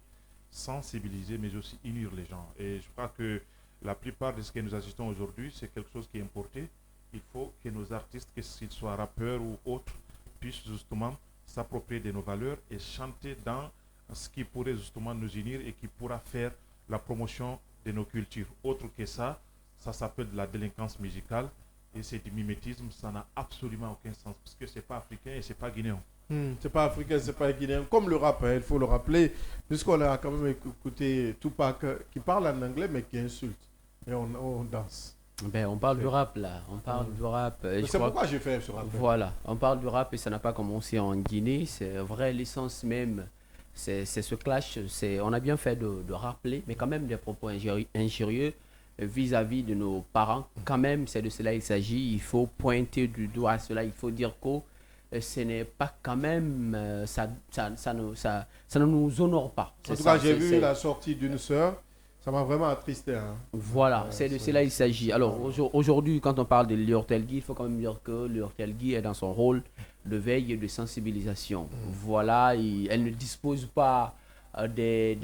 S10: sensibiliser, mais aussi unir les gens. Et je crois que la plupart de ce que nous assistons aujourd'hui, c'est quelque chose qui est importé. Il faut que nos artistes, qu'ils soient rappeurs ou autres, puissent justement s'approprier de nos valeurs et chanter dans ce qui pourrait justement nous unir et qui pourra faire la promotion de nos cultures. Autre que ça s'appelle de la délinquance musicale et c'est du mimétisme. Ça n'a absolument aucun sens parce que c'est pas africain et c'est pas guinéen.
S2: C'est pas africain, c'est pas guinéen. Comme le rap, il faut le rappeler, puisqu'on a quand même écouté Tupac qui parle en anglais mais qui insulte. Et on danse.
S1: Ben, on parle du rap là, on parle du rap.
S2: C'est pourquoi j'ai fait ce rap.
S1: Voilà, on parle du rap et ça n'a pas commencé en Guinée. C'est vrai, l'essence même, c'est ce clash. On a bien fait de rappeler, mais quand même des propos injurieux vis-à-vis de nos parents. Quand même, c'est de cela il s'agit. Il faut pointer du doigt à cela. Il faut dire que ce n'est pas quand même, ça ne nous honore pas.
S2: En tout cas, j'ai vu la sortie d'une sœur. Ça m'a vraiment attristé. Hein.
S1: Voilà, c'est de cela il s'agit. Alors aujourd'hui, quand on parle de l'URTELGI, il faut quand même dire que l'URTELGI est dans son rôle de veille et de sensibilisation. Voilà, elle ne dispose pas des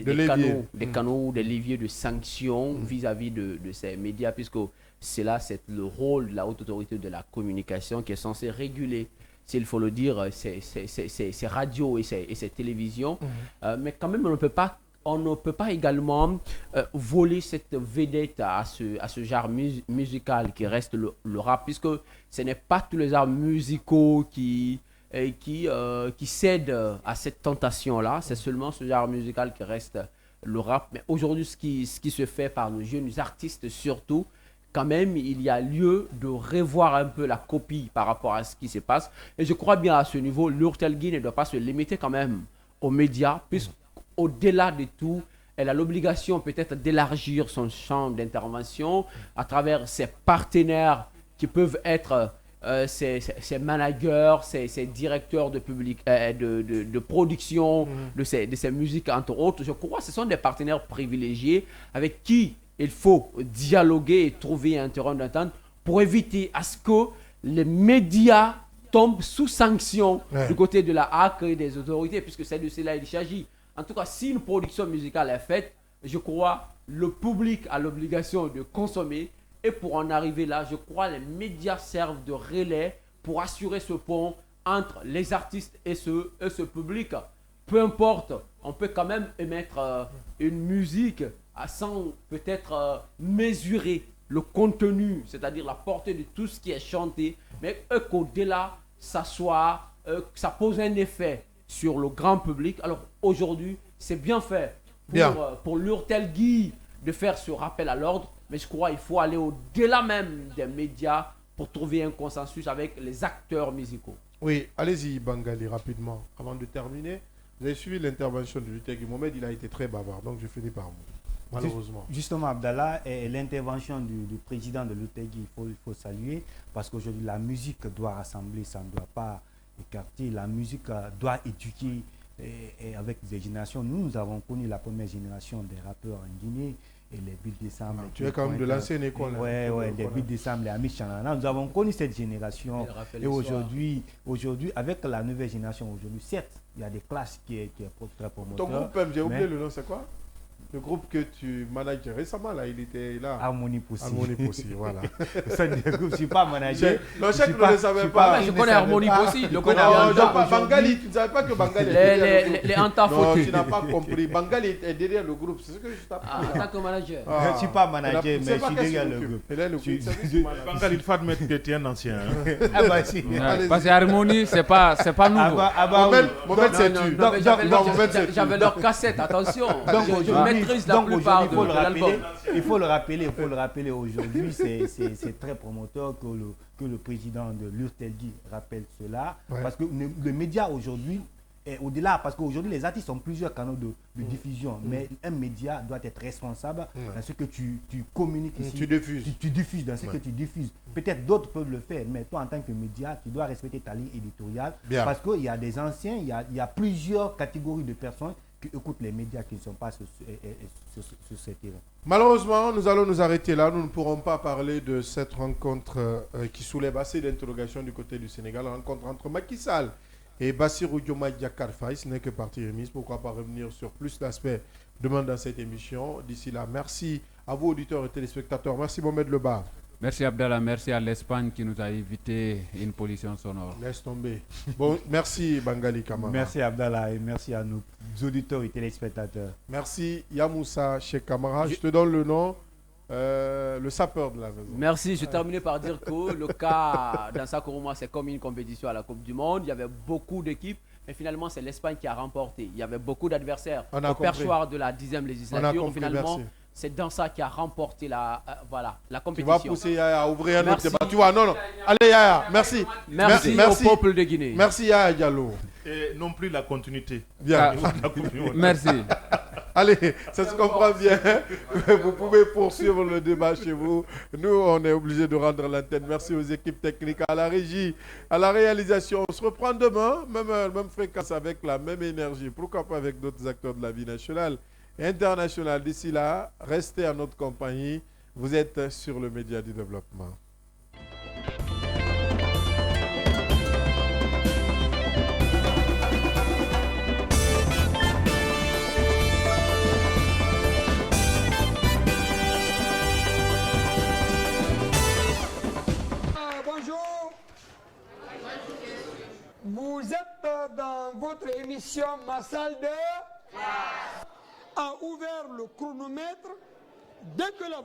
S1: canaux, des leviers de sanctions vis-à-vis de ces médias, puisque c'est le rôle de la haute autorité de la communication qui est censé réguler, s'il faut le dire, ces radios et ces télévisions. Mais quand même, on ne peut pas également voler cette vedette à ce genre musical qui reste le rap, puisque ce n'est pas tous les arts musicaux qui cèdent à cette tentation-là. C'est seulement ce genre musical qui reste le rap. Mais aujourd'hui, ce qui se fait par nos jeunes artistes surtout, quand même, il y a lieu de revoir un peu la copie par rapport à ce qui se passe. Et je crois bien à ce niveau, l'URTELGI ne doit pas se limiter quand même aux médias, puisque au-delà de tout, elle a l'obligation peut-être d'élargir son champ d'intervention à travers ses partenaires qui peuvent être ses managers, ses directeurs de production de ces musiques, entre autres. Je crois que ce sont des partenaires privilégiés avec qui il faut dialoguer et trouver un terrain d'entente pour éviter à ce que les médias tombent sous sanction du côté de la HAC et des autorités, puisque c'est de cela qu'il s'agit. En tout cas, si une production musicale est faite, je crois le public a l'obligation de consommer. Et pour en arriver là, je crois que les médias servent de relais pour assurer ce pont entre les artistes et ce public. Peu importe, on peut quand même émettre une musique sans peut-être mesurer le contenu, c'est-à-dire la portée de tout ce qui est chanté, mais qu'au-delà, ça pose un effet sur le grand public. Alors aujourd'hui, c'est bien fait pour l'Urtelgui de faire ce rappel à l'ordre, mais je crois qu'il faut aller au-delà même des médias pour trouver un consensus avec les acteurs musicaux.
S2: Oui, allez-y Bangali, rapidement, avant de terminer. Vous avez suivi l'intervention de L'Urtelgui Mohamed, il a été très bavard, donc je finis par vous, malheureusement.
S5: Justement, Abdallah, et l'intervention du président de L'Urtelgui, il faut saluer, parce qu'aujourd'hui, la musique doit rassembler, ça ne doit pas écarter, la musique doit éduquer et avec des générations. Nous avons connu la première génération des rappeurs en Guinée, et les Bill Décembre.
S2: Tu es quand même de l'ancienne école.
S5: Oui, les Bill Décembre, les Amis Chanana. Nous avons connu cette génération. Et aujourd'hui, avec la nouvelle génération, aujourd'hui, certes, il y a des classes qui est très promoteur.
S2: Ton groupe, j'ai oublié le nom, c'est quoi? Le groupe que tu manages récemment, là, il était là.
S5: Harmonie Possible.
S2: Harmonie Possible, voilà.
S5: Je ne suis pas manager.
S2: Le chef ne le savait pas.
S1: Je connais Harmonie Possible.
S2: Bangali, tu ne savais pas que Bangali était derrière le groupe.
S1: Les antafotés.
S2: Non, tu n'as pas compris. Bangali est derrière le groupe. C'est ce que je t'appelle.
S1: En tant que manager.
S5: Je ne suis pas manager, mais je suis derrière le groupe.
S10: Bangali, il faut admettre que tu es un ancien.
S3: Parce que Harmonie, c'est pas nouveau.
S2: Mohamed, c'est tu.
S1: J'avais leur cassette, attention.
S5: Donc il faut le rappeler aujourd'hui, c'est très promoteur que le président de l'Urtelgui rappelle cela, parce que le média aujourd'hui est au-delà, parce qu'aujourd'hui les artistes ont plusieurs canaux de diffusion, mais un média doit être responsable dans ce que tu communiques ici. Tu diffuses dans ce que tu diffuses. Peut-être d'autres peuvent le faire, mais toi en tant que média, tu dois respecter ta ligne éditoriale, parce qu'il y a des anciens, il y a plusieurs catégories de personnes qui écoutent les médias qui ne sont pas sur ce terrain.
S2: Malheureusement, nous allons nous arrêter là. Nous ne pourrons pas parler de cette rencontre qui soulève assez d'interrogations du côté du Sénégal. La rencontre entre Macky Sall et Bassirou Diomaye Diakhar Faye. Ce n'est que partie remise. Pourquoi pas revenir sur plus d'aspects demain dans cette émission. D'ici là, merci à vous auditeurs et téléspectateurs. Merci Mohamed Lebar.
S3: Merci Abdallah, merci à l'Espagne qui nous a évité une pollution sonore.
S2: Laisse tomber. Bon, merci Bangali Kamara.
S5: Merci Abdallah et merci à nos auditeurs et téléspectateurs.
S2: Merci Yamoussa Cheikh Kamara. Je te donne le nom, le sapeur de la maison.
S1: Merci, je terminais par dire que le cas dans Sakuruma, c'est comme une compétition à la Coupe du Monde. Il y avait beaucoup d'équipes, mais finalement c'est l'Espagne qui a remporté. Il y avait beaucoup d'adversaires au perchoir de la 10e législature. Finalement, c'est dans ça qui a remporté la compétition.
S2: Tu vas pousser Yaya à ouvrir un autre débat. Tu vois, non. Allez Yaya, merci.
S1: Merci au peuple de Guinée.
S2: Merci Yaya Diallo.
S10: Et non plus la continuité.
S2: Bien.
S3: Merci.
S2: Allez, ça se comprend bien. Vous pouvez poursuivre le débat chez vous. Nous, on est obligé de rendre l'antenne. Merci aux équipes techniques, à la régie, à la réalisation. On se reprend demain, même fréquence, avec la même énergie. Pourquoi pas avec d'autres acteurs de la vie nationale et internationale. D'ici là, restez à notre compagnie. Vous êtes sur le Média du Développement.
S15: Bonjour. Vous êtes dans votre émission Ma salle de classe. A ouvert le chronomètre dès que la